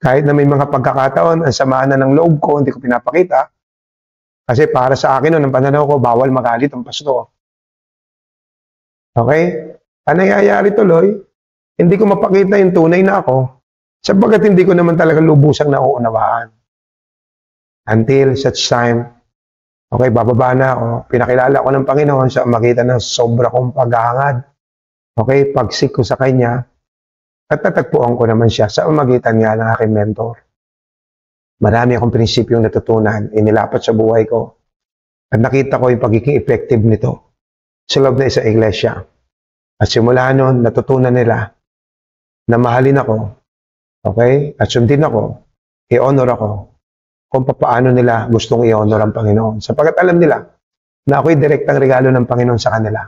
kahit na may mga pagkakataon, ang samaan na ng loob ko, hindi ko pinapakita. Kasi para sa akin, noon, ang pananaw ko, bawal magalit ang pastor. Okay? Ang nangyayari tuloy, hindi ko mapakita yung tunay na ako, sabagat hindi ko naman talaga lubusang nauunawaan. Until such time, okay, bababa na ako, pinakilala ko ng Panginoon sa makita ng sobra kong paghahangad. Okay, pagsik ko sa Kanya, at natagpuan ko naman siya sa magitan nga ng aking mentor. Marami akong prinsipyong natutunan, inilapat sa buhay ko. At nakita ko yung pagiging effective nito sa loob na isang iglesia. At simula noon, natutunan nila na mahalin ako, okay? At sundin ako, i-honor ako kung paano nila gustong i-honor ang Panginoon. Sapagkat alam nila na ako'y direktang regalo ng Panginoon sa kanila.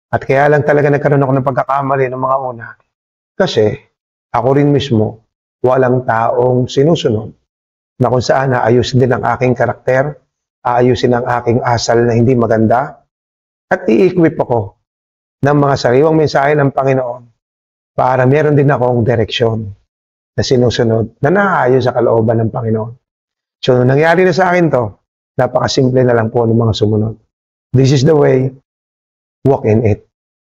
At kaya lang talaga nagkaroon ako ng pagkakamali ng mga una. Kasi ako rin mismo, walang taong sinusunod na kung saan aayusin din ang aking karakter, aayusin ang aking asal na hindi maganda, at i-equip ako ng mga sariwang mensahe ng Panginoon para meron din akong direksyon na sinusunod na naaayon sa kalooban ng Panginoon. So, nung nangyari na sa akin to, napakasimple na lang po ng mga sumunod. This is the way, walk in it.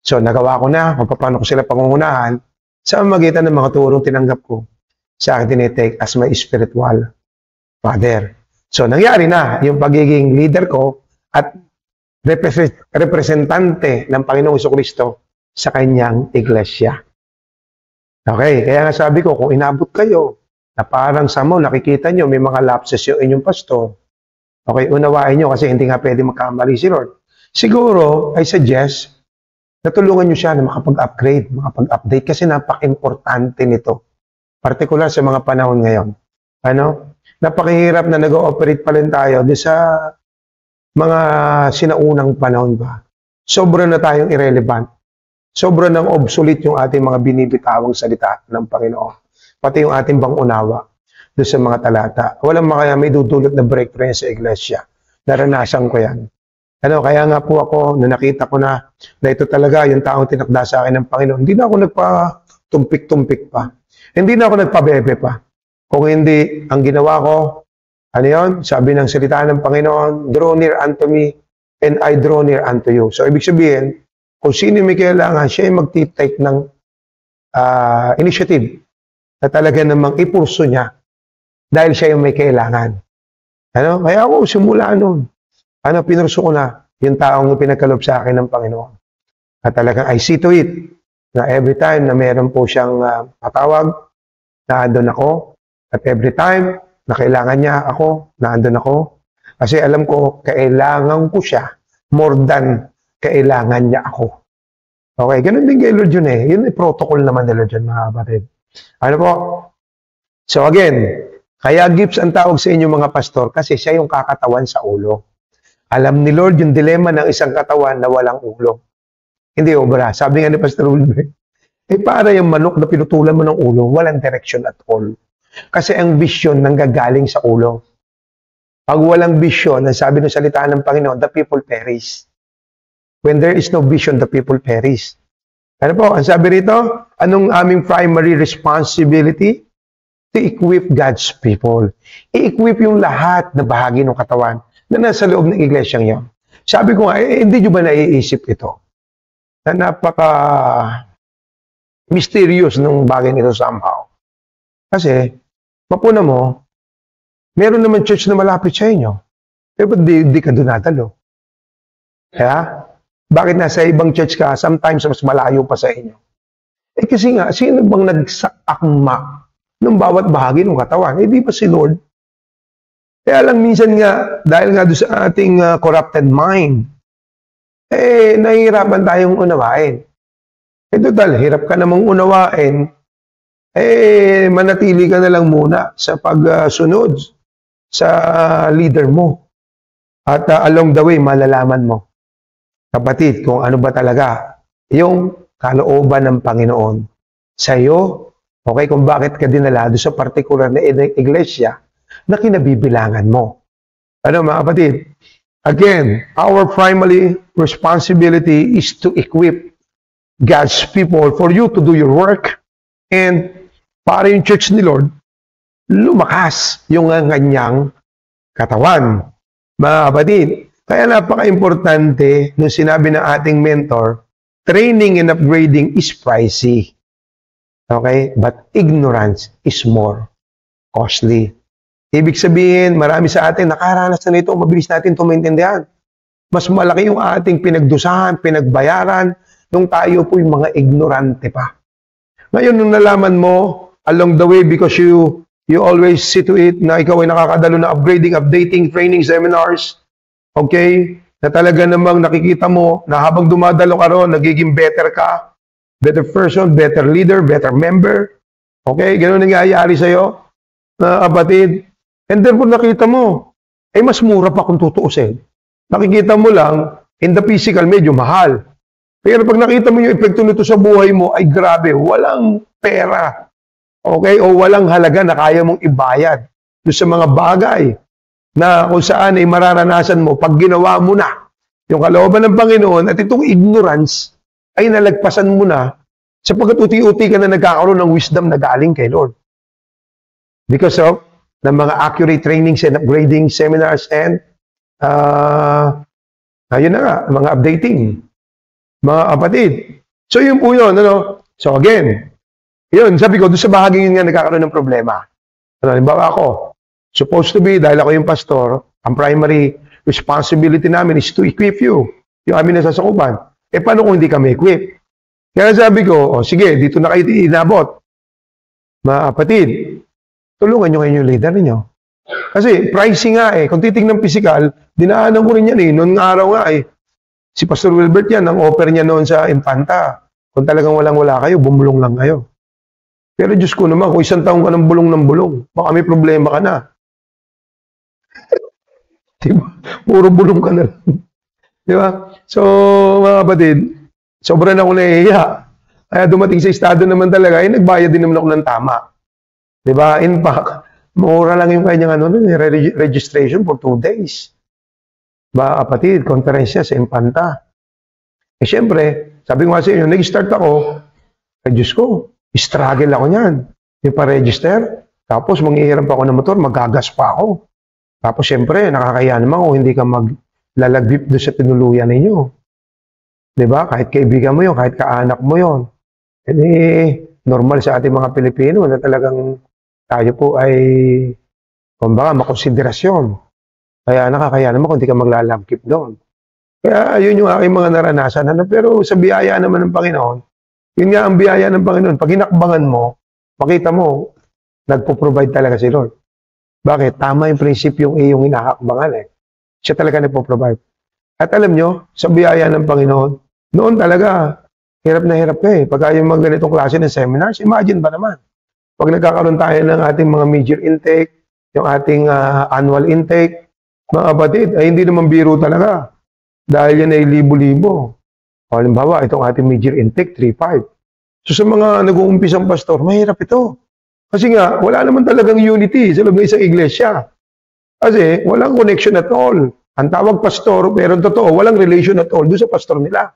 So, nagawa ko na kung paano ko sila pangungunahan sa magitan ng mga turong tinanggap ko sa akin tinitake as my spiritual father. So, nangyari na yung pagiging leader ko at representante ng Panginoong Jesucristo sa kanyang iglesia. Okay, kaya nga sabi ko, kung inabot kayo na parang somehow nakikita nyo may mga lapses yung inyong pastor, okay, unawain nyo kasi hindi nga pwede magkamali si Lord. Siguro, I suggest, natulungan nyo siya na makapag-upgrade, makapag-update kasi napaka-importante nito. Particular sa mga panahon ngayon. Ano? Napakahirap na nag-ooperate pa rin tayo sa mga sinaunang panahon ba. Sobra na tayong irrelevant. Sobra nang obsolete yung ating mga binibitawang salita ng Panginoon. Pati yung ating bang unawa doon sa mga talata. Walang may dudulot na breakthrough sa iglesia. Naranasan ko yan. Ano, kaya nga po ako, na nakita ko na ito talaga yung taong tinakda sa akin ng Panginoon. Hindi na ako nagpa-tumpik-tumpik pa. Hindi na ako nagpabebe pa. Kung hindi, ang ginawa ko, ano yun? Sabi ng salita ng Panginoon, draw near unto me, and I draw near unto you. So, ibig sabihin, kung sino may kailangan, siya ay mag-take ng initiative na talaga namang ipurso niya dahil siya yung may kailangan. Ano? Kaya ako, simula noon, pinurso ko na yung taong pinagkaloob sa akin ng Panginoon. At talagang I see to it na every time na meron po siyang patawag, naandun ako. At every time na kailangan niya ako, naandun ako. Kasi alam ko, kailangan ko siya more than kailangan niya ako. Okay, ganun din kay Lord yun eh. Yun ay protocol naman ni Lord yun, mga kapatid. Ano po? So again, kaya gifts ang tawag sa inyo mga pastor kasi siya yung kakatawan sa ulo. Alam ni Lord yung dilema ng isang katawan na walang ulo. Hindi obra. Sabi nga ni Pastor Wilber, para yung manok na pinutulan mo ng ulo, walang direction at all. Kasi ang vision nanggagaling sa ulo. Pag walang vision, ang sabi ng salita ng Panginoon, the people perish. When there is no vision, the people perish. Ano po? Ang sabi rito, anong aming primary responsibility? To equip God's people. I-equip yung lahat na bahagi ng katawan na nasa loob ng iglesyang yun. Sabi ko nga, hindi nyo ba naiisip ito? Na napaka-mysterious ng bagay nito somehow. Kasi, mapuna mo, meron naman church na malapit sa inyo. Pero di ka doon nadalo. Kaya, bakit nasa ibang church ka, sometimes mas malayo pa sa inyo? Kasi nga, sino bang nagsakakma ng bawat bahagi ng katawan? Di ba si Lord? Kaya lang minsan nga, dahil nga doon sa ating corrupted mind, nahihirapan tayong unawain. Total, hirap ka namang unawain, manatili ka na lang muna sa pagsunod sa leader mo. At along the way, malalaman mo, kapatid, kung ano ba talaga yung kalooban ng Panginoon sa iyo, okay, kung bakit ka dinala doon sa particular na iglesia na kinabibilangan mo. Ano mga kapatid? Again, our primary responsibility is to equip God's people for you to do your work and para yung church ni Lord, lumakas yung kanyang katawan. Mga kapatid, kaya napaka-importante nung sinabi ng ating mentor, training and upgrading is pricey. Okay? But ignorance is more costly. Ibig sabihin, marami sa atin nakaranas na nito, mabilis natin ito maintindihan. Mas malaki yung ating pinagdusahan, pinagbayaran, nung tayo po yung mga ignorante pa. Ngayon, nung nalaman mo, along the way, because you always see to it na ikaw ay nakakadalo na upgrading, updating, training seminars, Okay? Na talaga namang nakikita mo na habang dumadalo ka ron, nagiging better ka, better person, better leader, better member. Okay? Ganun nangyayari sa'yo, na kapatid. And then kung nakita mo, mas mura pa kung tutuusin. Nakikita mo lang, in the physical, medyo mahal. Pero pag nakita mo yung epekto nito sa buhay mo, ay grabe, walang pera. Okay? O walang halaga na kaya mong ibayad doon sa mga bagay na kung saan ay mararanasan mo pag ginawa mo na yung kalooban ng Panginoon at itong ignorance ay nalagpasan mo na sapagkat uti-uti ka na nagkakaroon ng wisdom na galing kay Lord. Because of ng mga accurate trainings and upgrading seminars and ayun na nga, mga updating. Mga kapatid. So yun po yun. Ano? So again, yun, sabi ko, doon sa bahagi yun nga nagkakaroon ng problema. Halimbawa ako, supposed to be, dahil ako yung pastor, ang primary responsibility namin is to equip you. Yung amin nasasakupan. Paano kung hindi kami equip? Kaya sabi ko, sige, dito na kayo inabot. Mga kapatid, tulungan nyo kayo yung leader ninyo. Kasi pricing nga kung titignan physical, dinaanan ko rin yan noong araw nga si Pastor Wilbert yan, ang offer niya noon sa Infanta. Kung talagang walang-wala kayo, bumulong lang kayo. Pero Diyos ko naman, kung isang taong ka ng bulong, baka may problema ka na. Diba? Puro bulong ka na lang. Diba? So, mga kapatid, sobrang ako nahihiya. Kaya dumating sa estado naman talaga, nagbayad din naman ako ng tama. Diba? In fact, mura lang yung kanyang registration for 2 days. Mga kapatid, conference niya sa Infanta. Siyempre, sabi ko nga sa inyo, nag-start ako, Diyos ko, struggle ako niyan. Yung pa-register, tapos manghihiram pa ako ng motor, magagas pa ako. Tapos siyempre, nakakaya naman kung hindi ka maglalagvip doon sa tinuluyan ninyo. Diba? Kahit kaibigan mo yun, kahit kaanak mo yun. Normal sa ating mga Pilipino na talagang tayo po ay, kumbaga, makonsiderasyon. Kaya nakakaya naman kung hindi ka maglalagvip doon. Kaya yun yung aking mga naranasan. Pero sa biyaya naman ng Panginoon, yun nga ang biyaya ng Panginoon. Pag inakbangan mo, makita mo, nagpo-provide talaga si Lord. Bakit? Tama yung prinsipyo yung iyong inakakbangan Siya talaga nagpo-provide. At alam nyo, sa biyaya ng Panginoon, noon talaga, hirap na hirap ka Pagka yung mga ganitong klase ng seminars, imagine ba naman? Pag nagkakaroon tayo ng ating mga major intake, yung ating annual intake, mga kapatid, ay hindi naman biro talaga. Dahil yan ay libo-libo. O halimbawa, itong ating major intake, 3-5. So sa mga nag-uumpisang pastor, mahirap ito. Kasi nga, wala naman talagang unity sa loob ng isang iglesia. Kasi walang connection at all. Ang tawag pastor, pero totoo, walang relation at all doon sa pastor nila.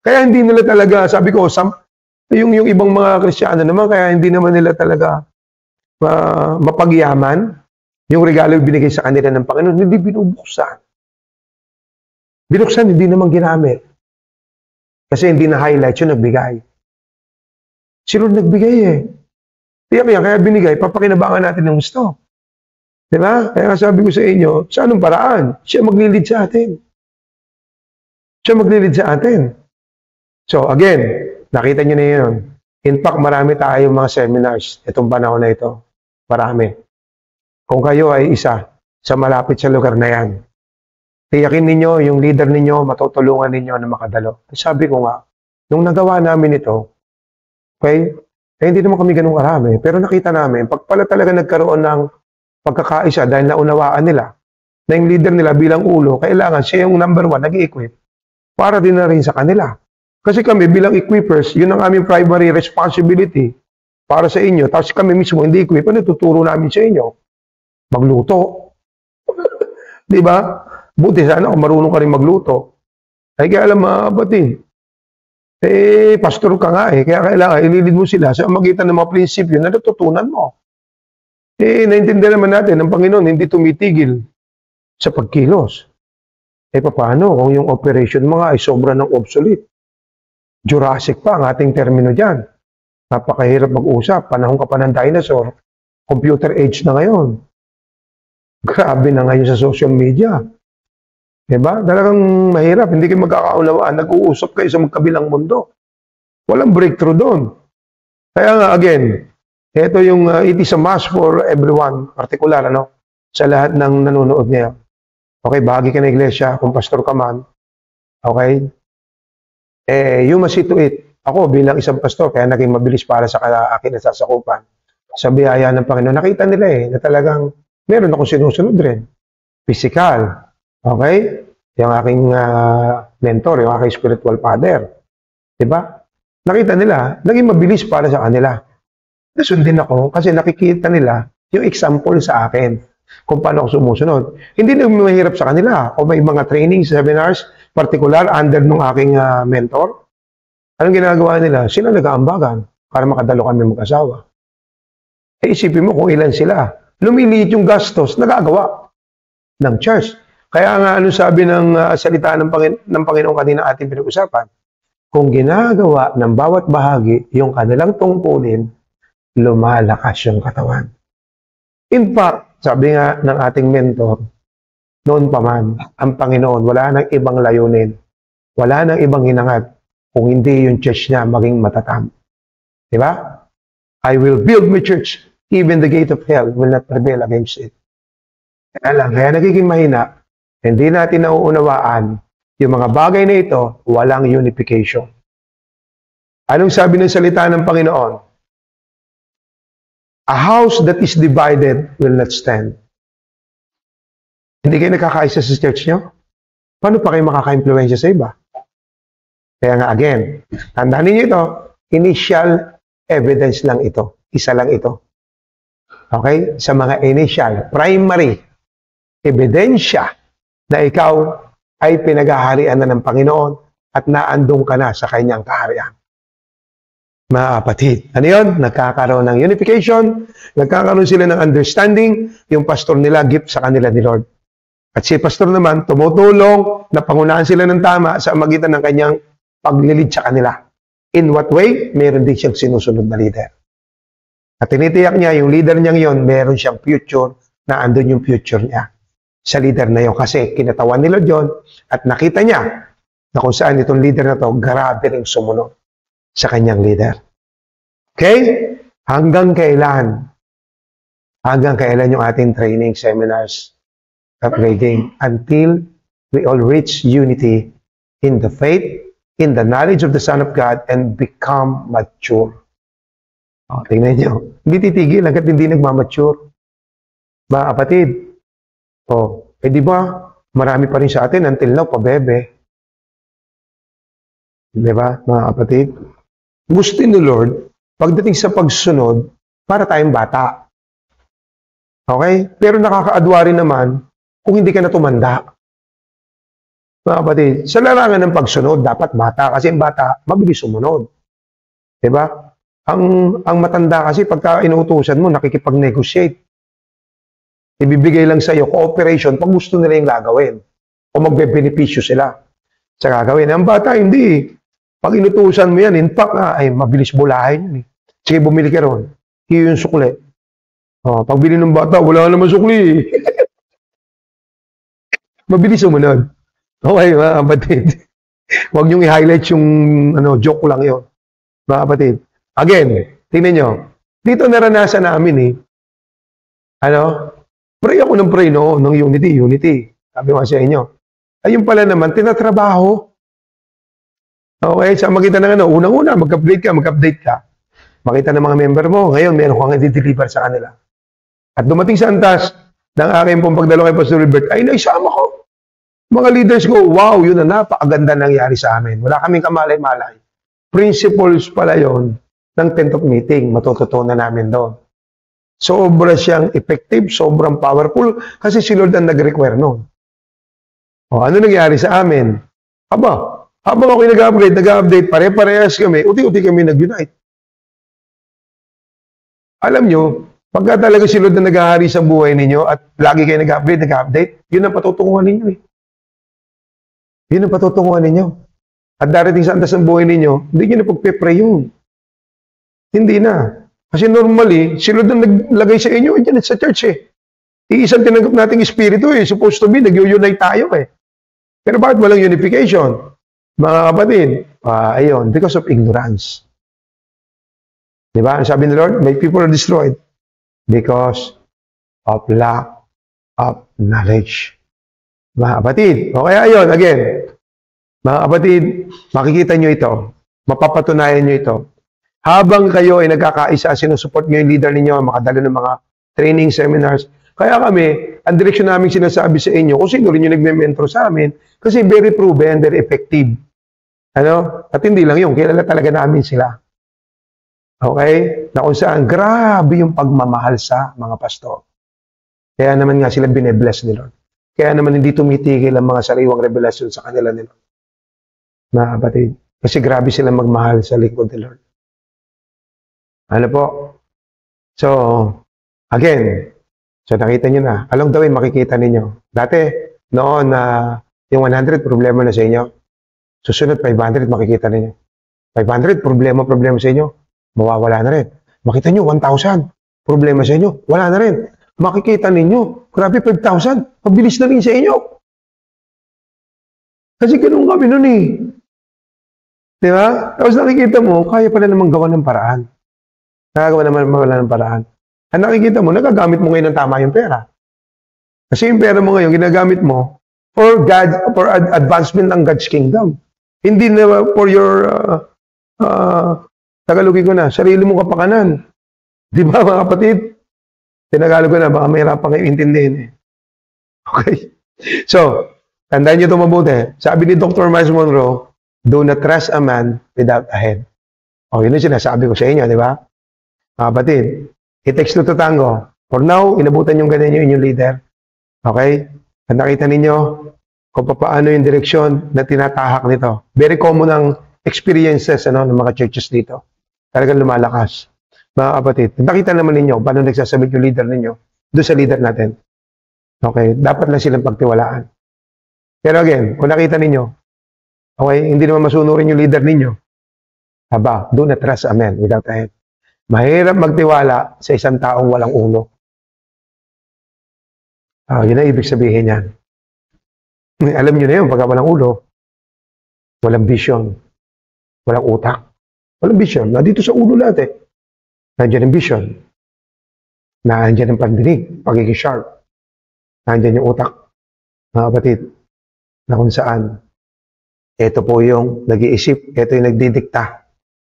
Kaya hindi nila talaga, sabi ko, yung ibang mga Kristiyano naman, kaya hindi naman nila talaga mapagyaman yung regalo binigay sa kanila ng Panginoon, hindi binubuksan. Binuksan, hindi naman ginamit. Kasi hindi na-highlight yung nagbigay. Si Lord nagbigay Kaya binigay, papakinabangan natin ng gusto. Diba? Kaya sabi ko sa inyo, sa anong paraan? Siya maglilid sa atin. Siya maglilid sa atin. So again, nakita nyo na yun. In fact, marami tayong mga seminars itong panahon na ito. Marami. Kung kayo ay isa sa malapit sa lugar na yan, tiyakin ninyo, yung leader ninyo, matutulungan ninyo na makadalo. Sabi ko nga, nung nagawa namin ito, okay, hindi naman kami ganun karami. Pero nakita namin, pag pala talaga nagkaroon ng pagkakaisa dahil naunawaan nila, na yung leader nila bilang ulo, kailangan siya yung number 1 nag-i-equip para din na rin sa kanila. Kasi kami bilang equippers, yun ang aming primary responsibility para sa inyo. Tapos kami mismo hindi equip, ano tuturo namin sa inyo? Magluto. Diba? Buti sana kung marunong ka rin magluto. Ay kaya alam mga kapatid, pastor ka nga kaya kailangan ililid mo sila sa magitan ng mga prinsipyo na natutunan mo. Naintindihan naman natin, ang Panginoon hindi tumitigil sa pagkilos. Paano kung yung operation mga ay sobra ng obsolete? Jurassic pa ang ating termino dyan. Napakahirap mag-usap. Panahon ka pa ng dinosaur. Computer age na ngayon. Grabe na ngayon sa social media. Diba? Talagang mahirap. Hindi kayo magkakaunawaan. Nag-uusap kayo sa magkabilang mundo. Walang breakthrough doon. Kaya nga, again, ito yung it is a must for everyone, particular, sa lahat ng nanonood niya. Okay, bahagi ka ng iglesia, kung pastor ka man, okay, you must see to it. Ako bilang isang pastor, kaya naging mabilis para sa akin na sasakupan. Sa biyaya ng Panginoon, nakita nila na talagang meron akong sinusunod rin. Physical, okay? Yung aking mentor, yung aking spiritual father. Diba? Nakita nila, naging mabilis para sa kanila. Nasundin ako kasi nakikita nila yung example sa akin kung paano ako sumusunod. Hindi na mahirap sa kanila. O may mga training, seminars, particular, under nung aking mentor. Anong ginagawa nila? Sila nag-aambagan para makadalo kami mag-asawa. Isipin mo kung ilan sila. Lumiliit yung gastos, nagagawa ng church. Kaya nga, ano sabi ng salita ng Panginoon kanina ating pinag-usapan? Kung ginagawa ng bawat bahagi yung kanilang tungkulin, lumalakas yung katawan. In fact, sabi nga ng ating mentor, noon pa man, ang Panginoon, wala nang ibang layunin, wala nang ibang hinangad, kung hindi yung church niya maging matatag. Diba? I will build my church, even the gate of hell will not prevail against it. Kaya nagiging mahina, hindi natin nauunawaan yung mga bagay na ito, walang unification. Anong sabi ng salita ng Panginoon? A house that is divided will not stand. Hindi kayo nakakaisa sa church nyo? Paano pa kayo makaka-influensya sa iba? Kaya nga again, tandaan ninyo ito, initial evidence lang ito. Isa lang ito. Okay? Sa mga initial, primary, ebidensya na ikaw ay pinaghaharian na ng Panginoon at naandong ka na sa kanyang kaharian. Mga kapatid, ano yun? Nagkakaroon ng unification, nagkakaroon sila ng understanding, yung pastor nila gift sa kanila ni Lord. At si pastor naman, tumutulong na pangunahan sila ng tama sa magitan ng kanyang paglilid sa kanila. In what way? Meron din siyang sinusunod na leader. At tinitiyak niya, yung leader niyang yon, meron siyang future na andun yung future niya sa leader na yon. Kasi kinatawan ni Lord yun at nakita niya na kung saan itong leader na to, grabe rin sumunod sa kanyang leader. Okay? Hanggang kailan? Hanggang kailan yung ating training, seminars, upgrading? Until we all reach unity in the faith, in the knowledge of the Son of God, and become mature. O, tingnan nyo. Hindi titigil hanggat hindi nagmamature. Mga kapatid, di ba, marami pa rin sa atin until now, pabebe. Di ba, mga kapatid? Gusto ni Lord, pagdating sa pagsunod, para tayong bata. Okay? Pero nakakaadwa rin naman kung hindi ka na tumanda. Mga kapatid, sa larangan ng pagsunod, dapat bata. Kasi ang bata, mabilis sumunod. Diba? Ang matanda kasi, pagka inuutusan mo, nakikipag-negotiate. Ibibigay lang sa iyo, cooperation, pag gusto nila yung gagawin. O magbe-benepisyo sila sa gagawin. Ang bata, hindi. Pag inutusan mo yan, in fact, ay mabilis bulahin yun. Sige, bumili ka ron. Iyo yung sukli. Pagbili ng bata, wala naman sukli. Mabilis sumunod. Okay, mga kapatid. Huwag niyong i-highlight yung joke ko lang yun. Mga kapatid. Again, tingnan nyo. Dito naranasan namin pray ako ng pray ng unity. Sabi ko sa inyo. Ayun pala naman, tinatrabaho. Okay, sa magitan ng unang-una, mag-update ka. Makita ng mga member mo, ngayon meron kang i-deliver sa kanila. At dumating sa antas ng aking pong pagdalo kay Pastor Robert, ay naisama ko. Mga leaders ko, wow, yun na napakaganda nangyari sa amin. Wala kaming kamalay-malay. Principles pala yon ng tent of meeting, matututunan namin doon. Sobra siyang effective, sobrang powerful, kasi si Lord ang nag-require noon. Ano nangyari sa amin? Habang ako'y nag-update, pare-parehas kami, uti-uti kami nag-unite. Alam nyo, pagka talaga si Lord na nag-ahari sa buhay ninyo at lagi kayo nag-update, yun ang patutunguhan ninyo Yun ang patutunguhan ninyo. At darating sa antas ng buhay ninyo, hindi nyo na pagpe-pray yun. Hindi na. Kasi normally, si Lord na naglagay sa inyo, dyan sa church Iisang tinanggap nating espiritu supposed to be, nag-unite tayo Pero bakit walang unification? Mga kapatid, ayun, because of ignorance. Diba? Ang sabi ni Lord, my people are destroyed because of lack of knowledge. Mga kapatid, o kaya ayun, again, mga kapatid, makikita nyo ito, mapapatunayan nyo ito. Habang kayo ay nagkakaisa, sinusupport nyo yung leader ninyo, makadalo ng mga training seminars. Kaya kami, ang direksyon namin sinasabi sa inyo, kung sino rin yung nagme-mentor sa amin, kasi very proven, very effective. Ano? At hindi lang yun, kilala talaga namin sila. Okay? Na kung saan, grabe yung pagmamahal sa mga pastor. Kaya naman nga sila binebless ni Lord. Kaya naman hindi tumitigil ang mga sariwang revelasyon sa kanila ni Lord. Mga kapatid, kasi grabe sila magmahal sa lingkod ni Lord. Ano po? So, again, so nakita nyo na, along the way makikita ninyo. Dati, noon na yung 100 problema na sa inyo, susunod 500 makikita ninyo. 500 problema sa inyo, mawawala na rin. Makita nyo, 1,000 problema sa inyo, wala na rin. Makikita ninyo, grabe 5,000, mabilis na rin sa inyo. Kasi ganun kami nun eh. Di ba? Tapos nakikita mo, kaya pala naman gawa ng paraan. Nakagawa naman wala ng paraan. Ang nakikita mo, nagagamit mo ngayon ng tama yung pera. Kasi yung pera mo ngayon, ginagamit mo for God, for advancement ng God's kingdom. Hindi na for your, Tagalogin ko na, sarili mong kapakanan. Di ba mga kapatid? Tinagalog ko na, baka mahirapan kayo intindihin eh. Okay? So, tandaan nyo ito mabuti. Sabi ni Dr. Miles Monroe, do not trust a man without a head. O, yun yung sinasabi ko sa inyo, di ba? Mga kapatid, it takes two to tango. For now, inabutan yung ganyan yung inyong leader. Okay? At nakita ninyo kung paano yung direksyon na tinatahak nito. Very common ang experiences ng mga churches dito. Talagang lumalakas. Mga kapatid, nakita naman ninyo paano nagsasabit yung leader ninyo doon sa leader natin. Okay? Dapat lang silang pagtiwalaan. Pero again, kung nakita ninyo, okay, hindi naman masunurin yung leader ninyo, aba, do not trust a man without a head. Mahirap magtiwala sa isang taong walang ulo. Yun ang ibig sabihin yan. Alam nyo na yun, pagka walang ulo, walang vision, walang utak, walang vision. Dito sa ulo lahat eh. Nandiyan ang vision. Nandiyan ang pandinig, pagiging sharp. Nandiyan yung utak, mga kapatid, na kung saan. Ito po yung nag-iisip, ito yung nagdidikta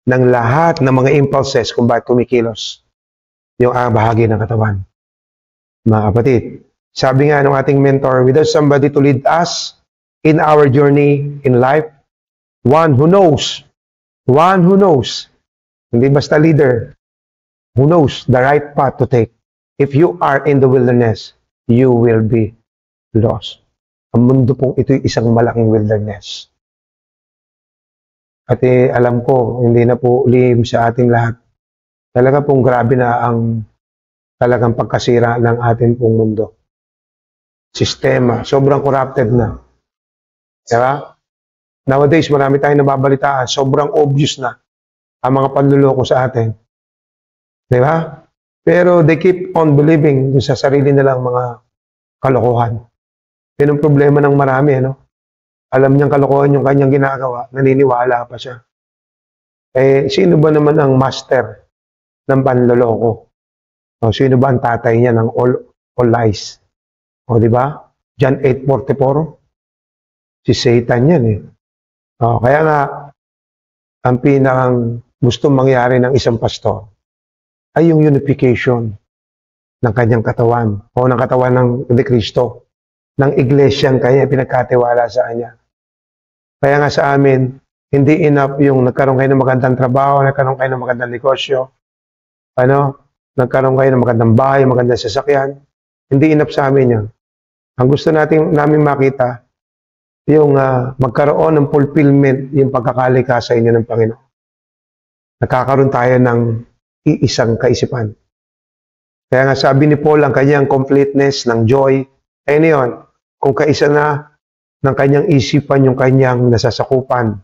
ng lahat ng mga impulses kung bakit kumikilos yung bahagi ng katawan. Mga kapatid, sabi nga ng ating mentor, without somebody to lead us in our journey in life, one who knows, hindi basta leader, who knows the right path to take. If you are in the wilderness, you will be lost. Ang mundo pong ito'y isang malaking wilderness. At alam ko, hindi na po lihim sa ating lahat. Talaga pong grabe na ang talagang pagkasira ng ating pong mundo. Sistema, sobrang corrupted na. Diba? Nowadays, marami tayong nababalitaan. Sobrang obvious na ang mga panluloko sa atin. Diba? Pero they keep on believing sa sarili nilang mga kalokohan. Yun ang problema ng marami, ano? Alam niyang kalokohan yung kanyang ginagawa, naniniwala pa siya. Eh, sino ba naman ang master ng panloloko? O, sino ba ang tatay niya ng all lies? O, di ba? John 8:44. Si Satan yan eh. O, kaya nga, ang pinakang gustong mangyari ng isang pastor ay yung unification ng kanyang katawan o ng katawan ng Kristo, ng iglesyang kanya pinagkatiwala sa kanya. Kaya nga sa amin, hindi enough yung nagkaroon kayo ng magandang trabaho, nagkaroon kayo ng magandang negosyo, nagkaroon kayo ng magandang bahay, magandang sasakyan. Hindi enough sa amin yan. Ang gusto namin makita, yung magkaroon ng fulfillment, yung pagkakalika sa inyo ng Panginoon. Nagkakaroon tayo ng iisang kaisipan. Kaya nga sabi ni Paul, ang kanyang completeness ng joy, ayun yun, kung kaisa na ng kanyang isipan yung kanyang nasasakupan.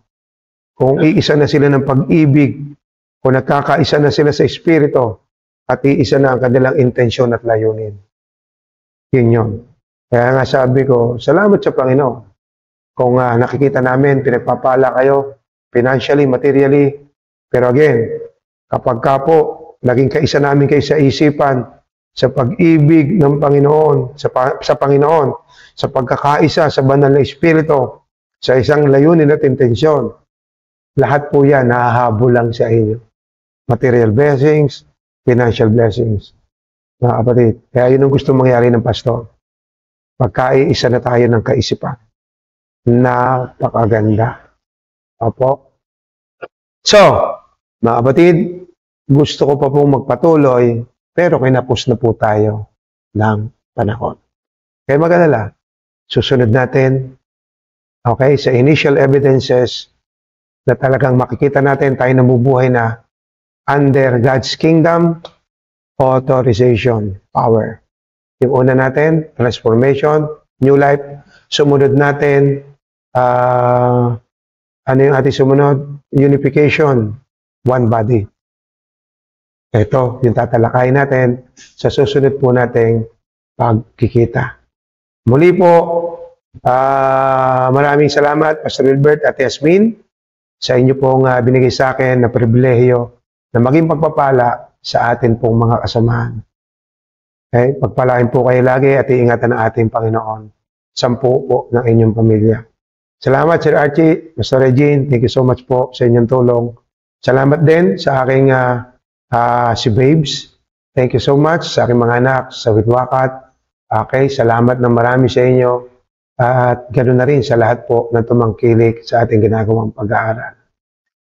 Kung iisa na sila ng pag-ibig, kung nagkakaisa na sila sa Espiritu, at iisa na ang kanilang intensyon at layunin. Yun yun. Kaya nga sabi ko, salamat sa Panginoon. Kung nakikita namin, pinagpapala kayo, financially, materially, pero again, kapag ka po, naging kaisa namin kayo sa isipan, sa pag-ibig ng Panginoon, sa Panginoon, sa pagkakaisa sa banal na Espiritu, sa isang layunin at intensyon. Lahat po yan nahahabol lang sa inyo. Material blessings, financial blessings. Mga kapatid, kaya yun ang gusto mangyari ng pastor. Pagkaiisa na tayo ng kaisipan. Napakaganda. Opo. So, mga kapatid, gusto ko pa pong magpatuloy, pero kinapos na po tayo ng panahon. Kaya mag-alala, susunod natin, okay, sa initial evidences na talagang makikita natin tayo namubuhay na under God's kingdom, authorization, power. Yung una natin, transformation, new life. Sumunod natin, ano yung ating sumunod? Unification, one body. Ito, yung tatalakayin natin sa susunod po nating pagkikita. Muli po, maraming salamat, Pastor Wilbert at Yasmin, sa inyo pong binigay sa akin na pribilehiyo na maging pagpapala sa atin pong mga kasamahan. Okay? Pagpalain po kayo lagi at iingatan ng ating Panginoon. Sampu po ng inyong pamilya. Salamat, Sir Archie, Pastor Regine, thank you so much po sa inyong tulong. Salamat din sa aking si Babes. Thank you so much sa aking mga anak, sa Witwakat. Okay, salamat na marami sa inyo. At ganoon na rin sa lahat po na tumangkilik sa ating ginagawang pag-aaral.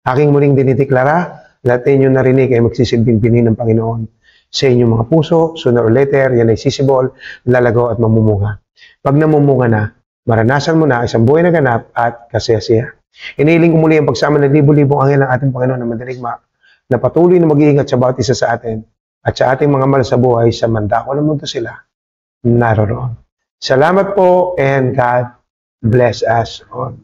Aking muling dinideklara, lahat ninyo narinig ay magsisilbing bini ng Panginoon sa inyong mga puso. Sooner or later, yan ay sisibol, lalago at mamumunga. Pag namumunga na, maranasan mo na isang buhay na ganap at kasaya-saya. Inihiling ko muli ang pagsama ng libo-libong anghel ng ating Panginoon na madaligma na patuloy na mag-iingat sa bawat isa sa atin at sa ating mga mahal sa buhay sa mandako ng mundo sila naroroon. Salamat po and God bless us all.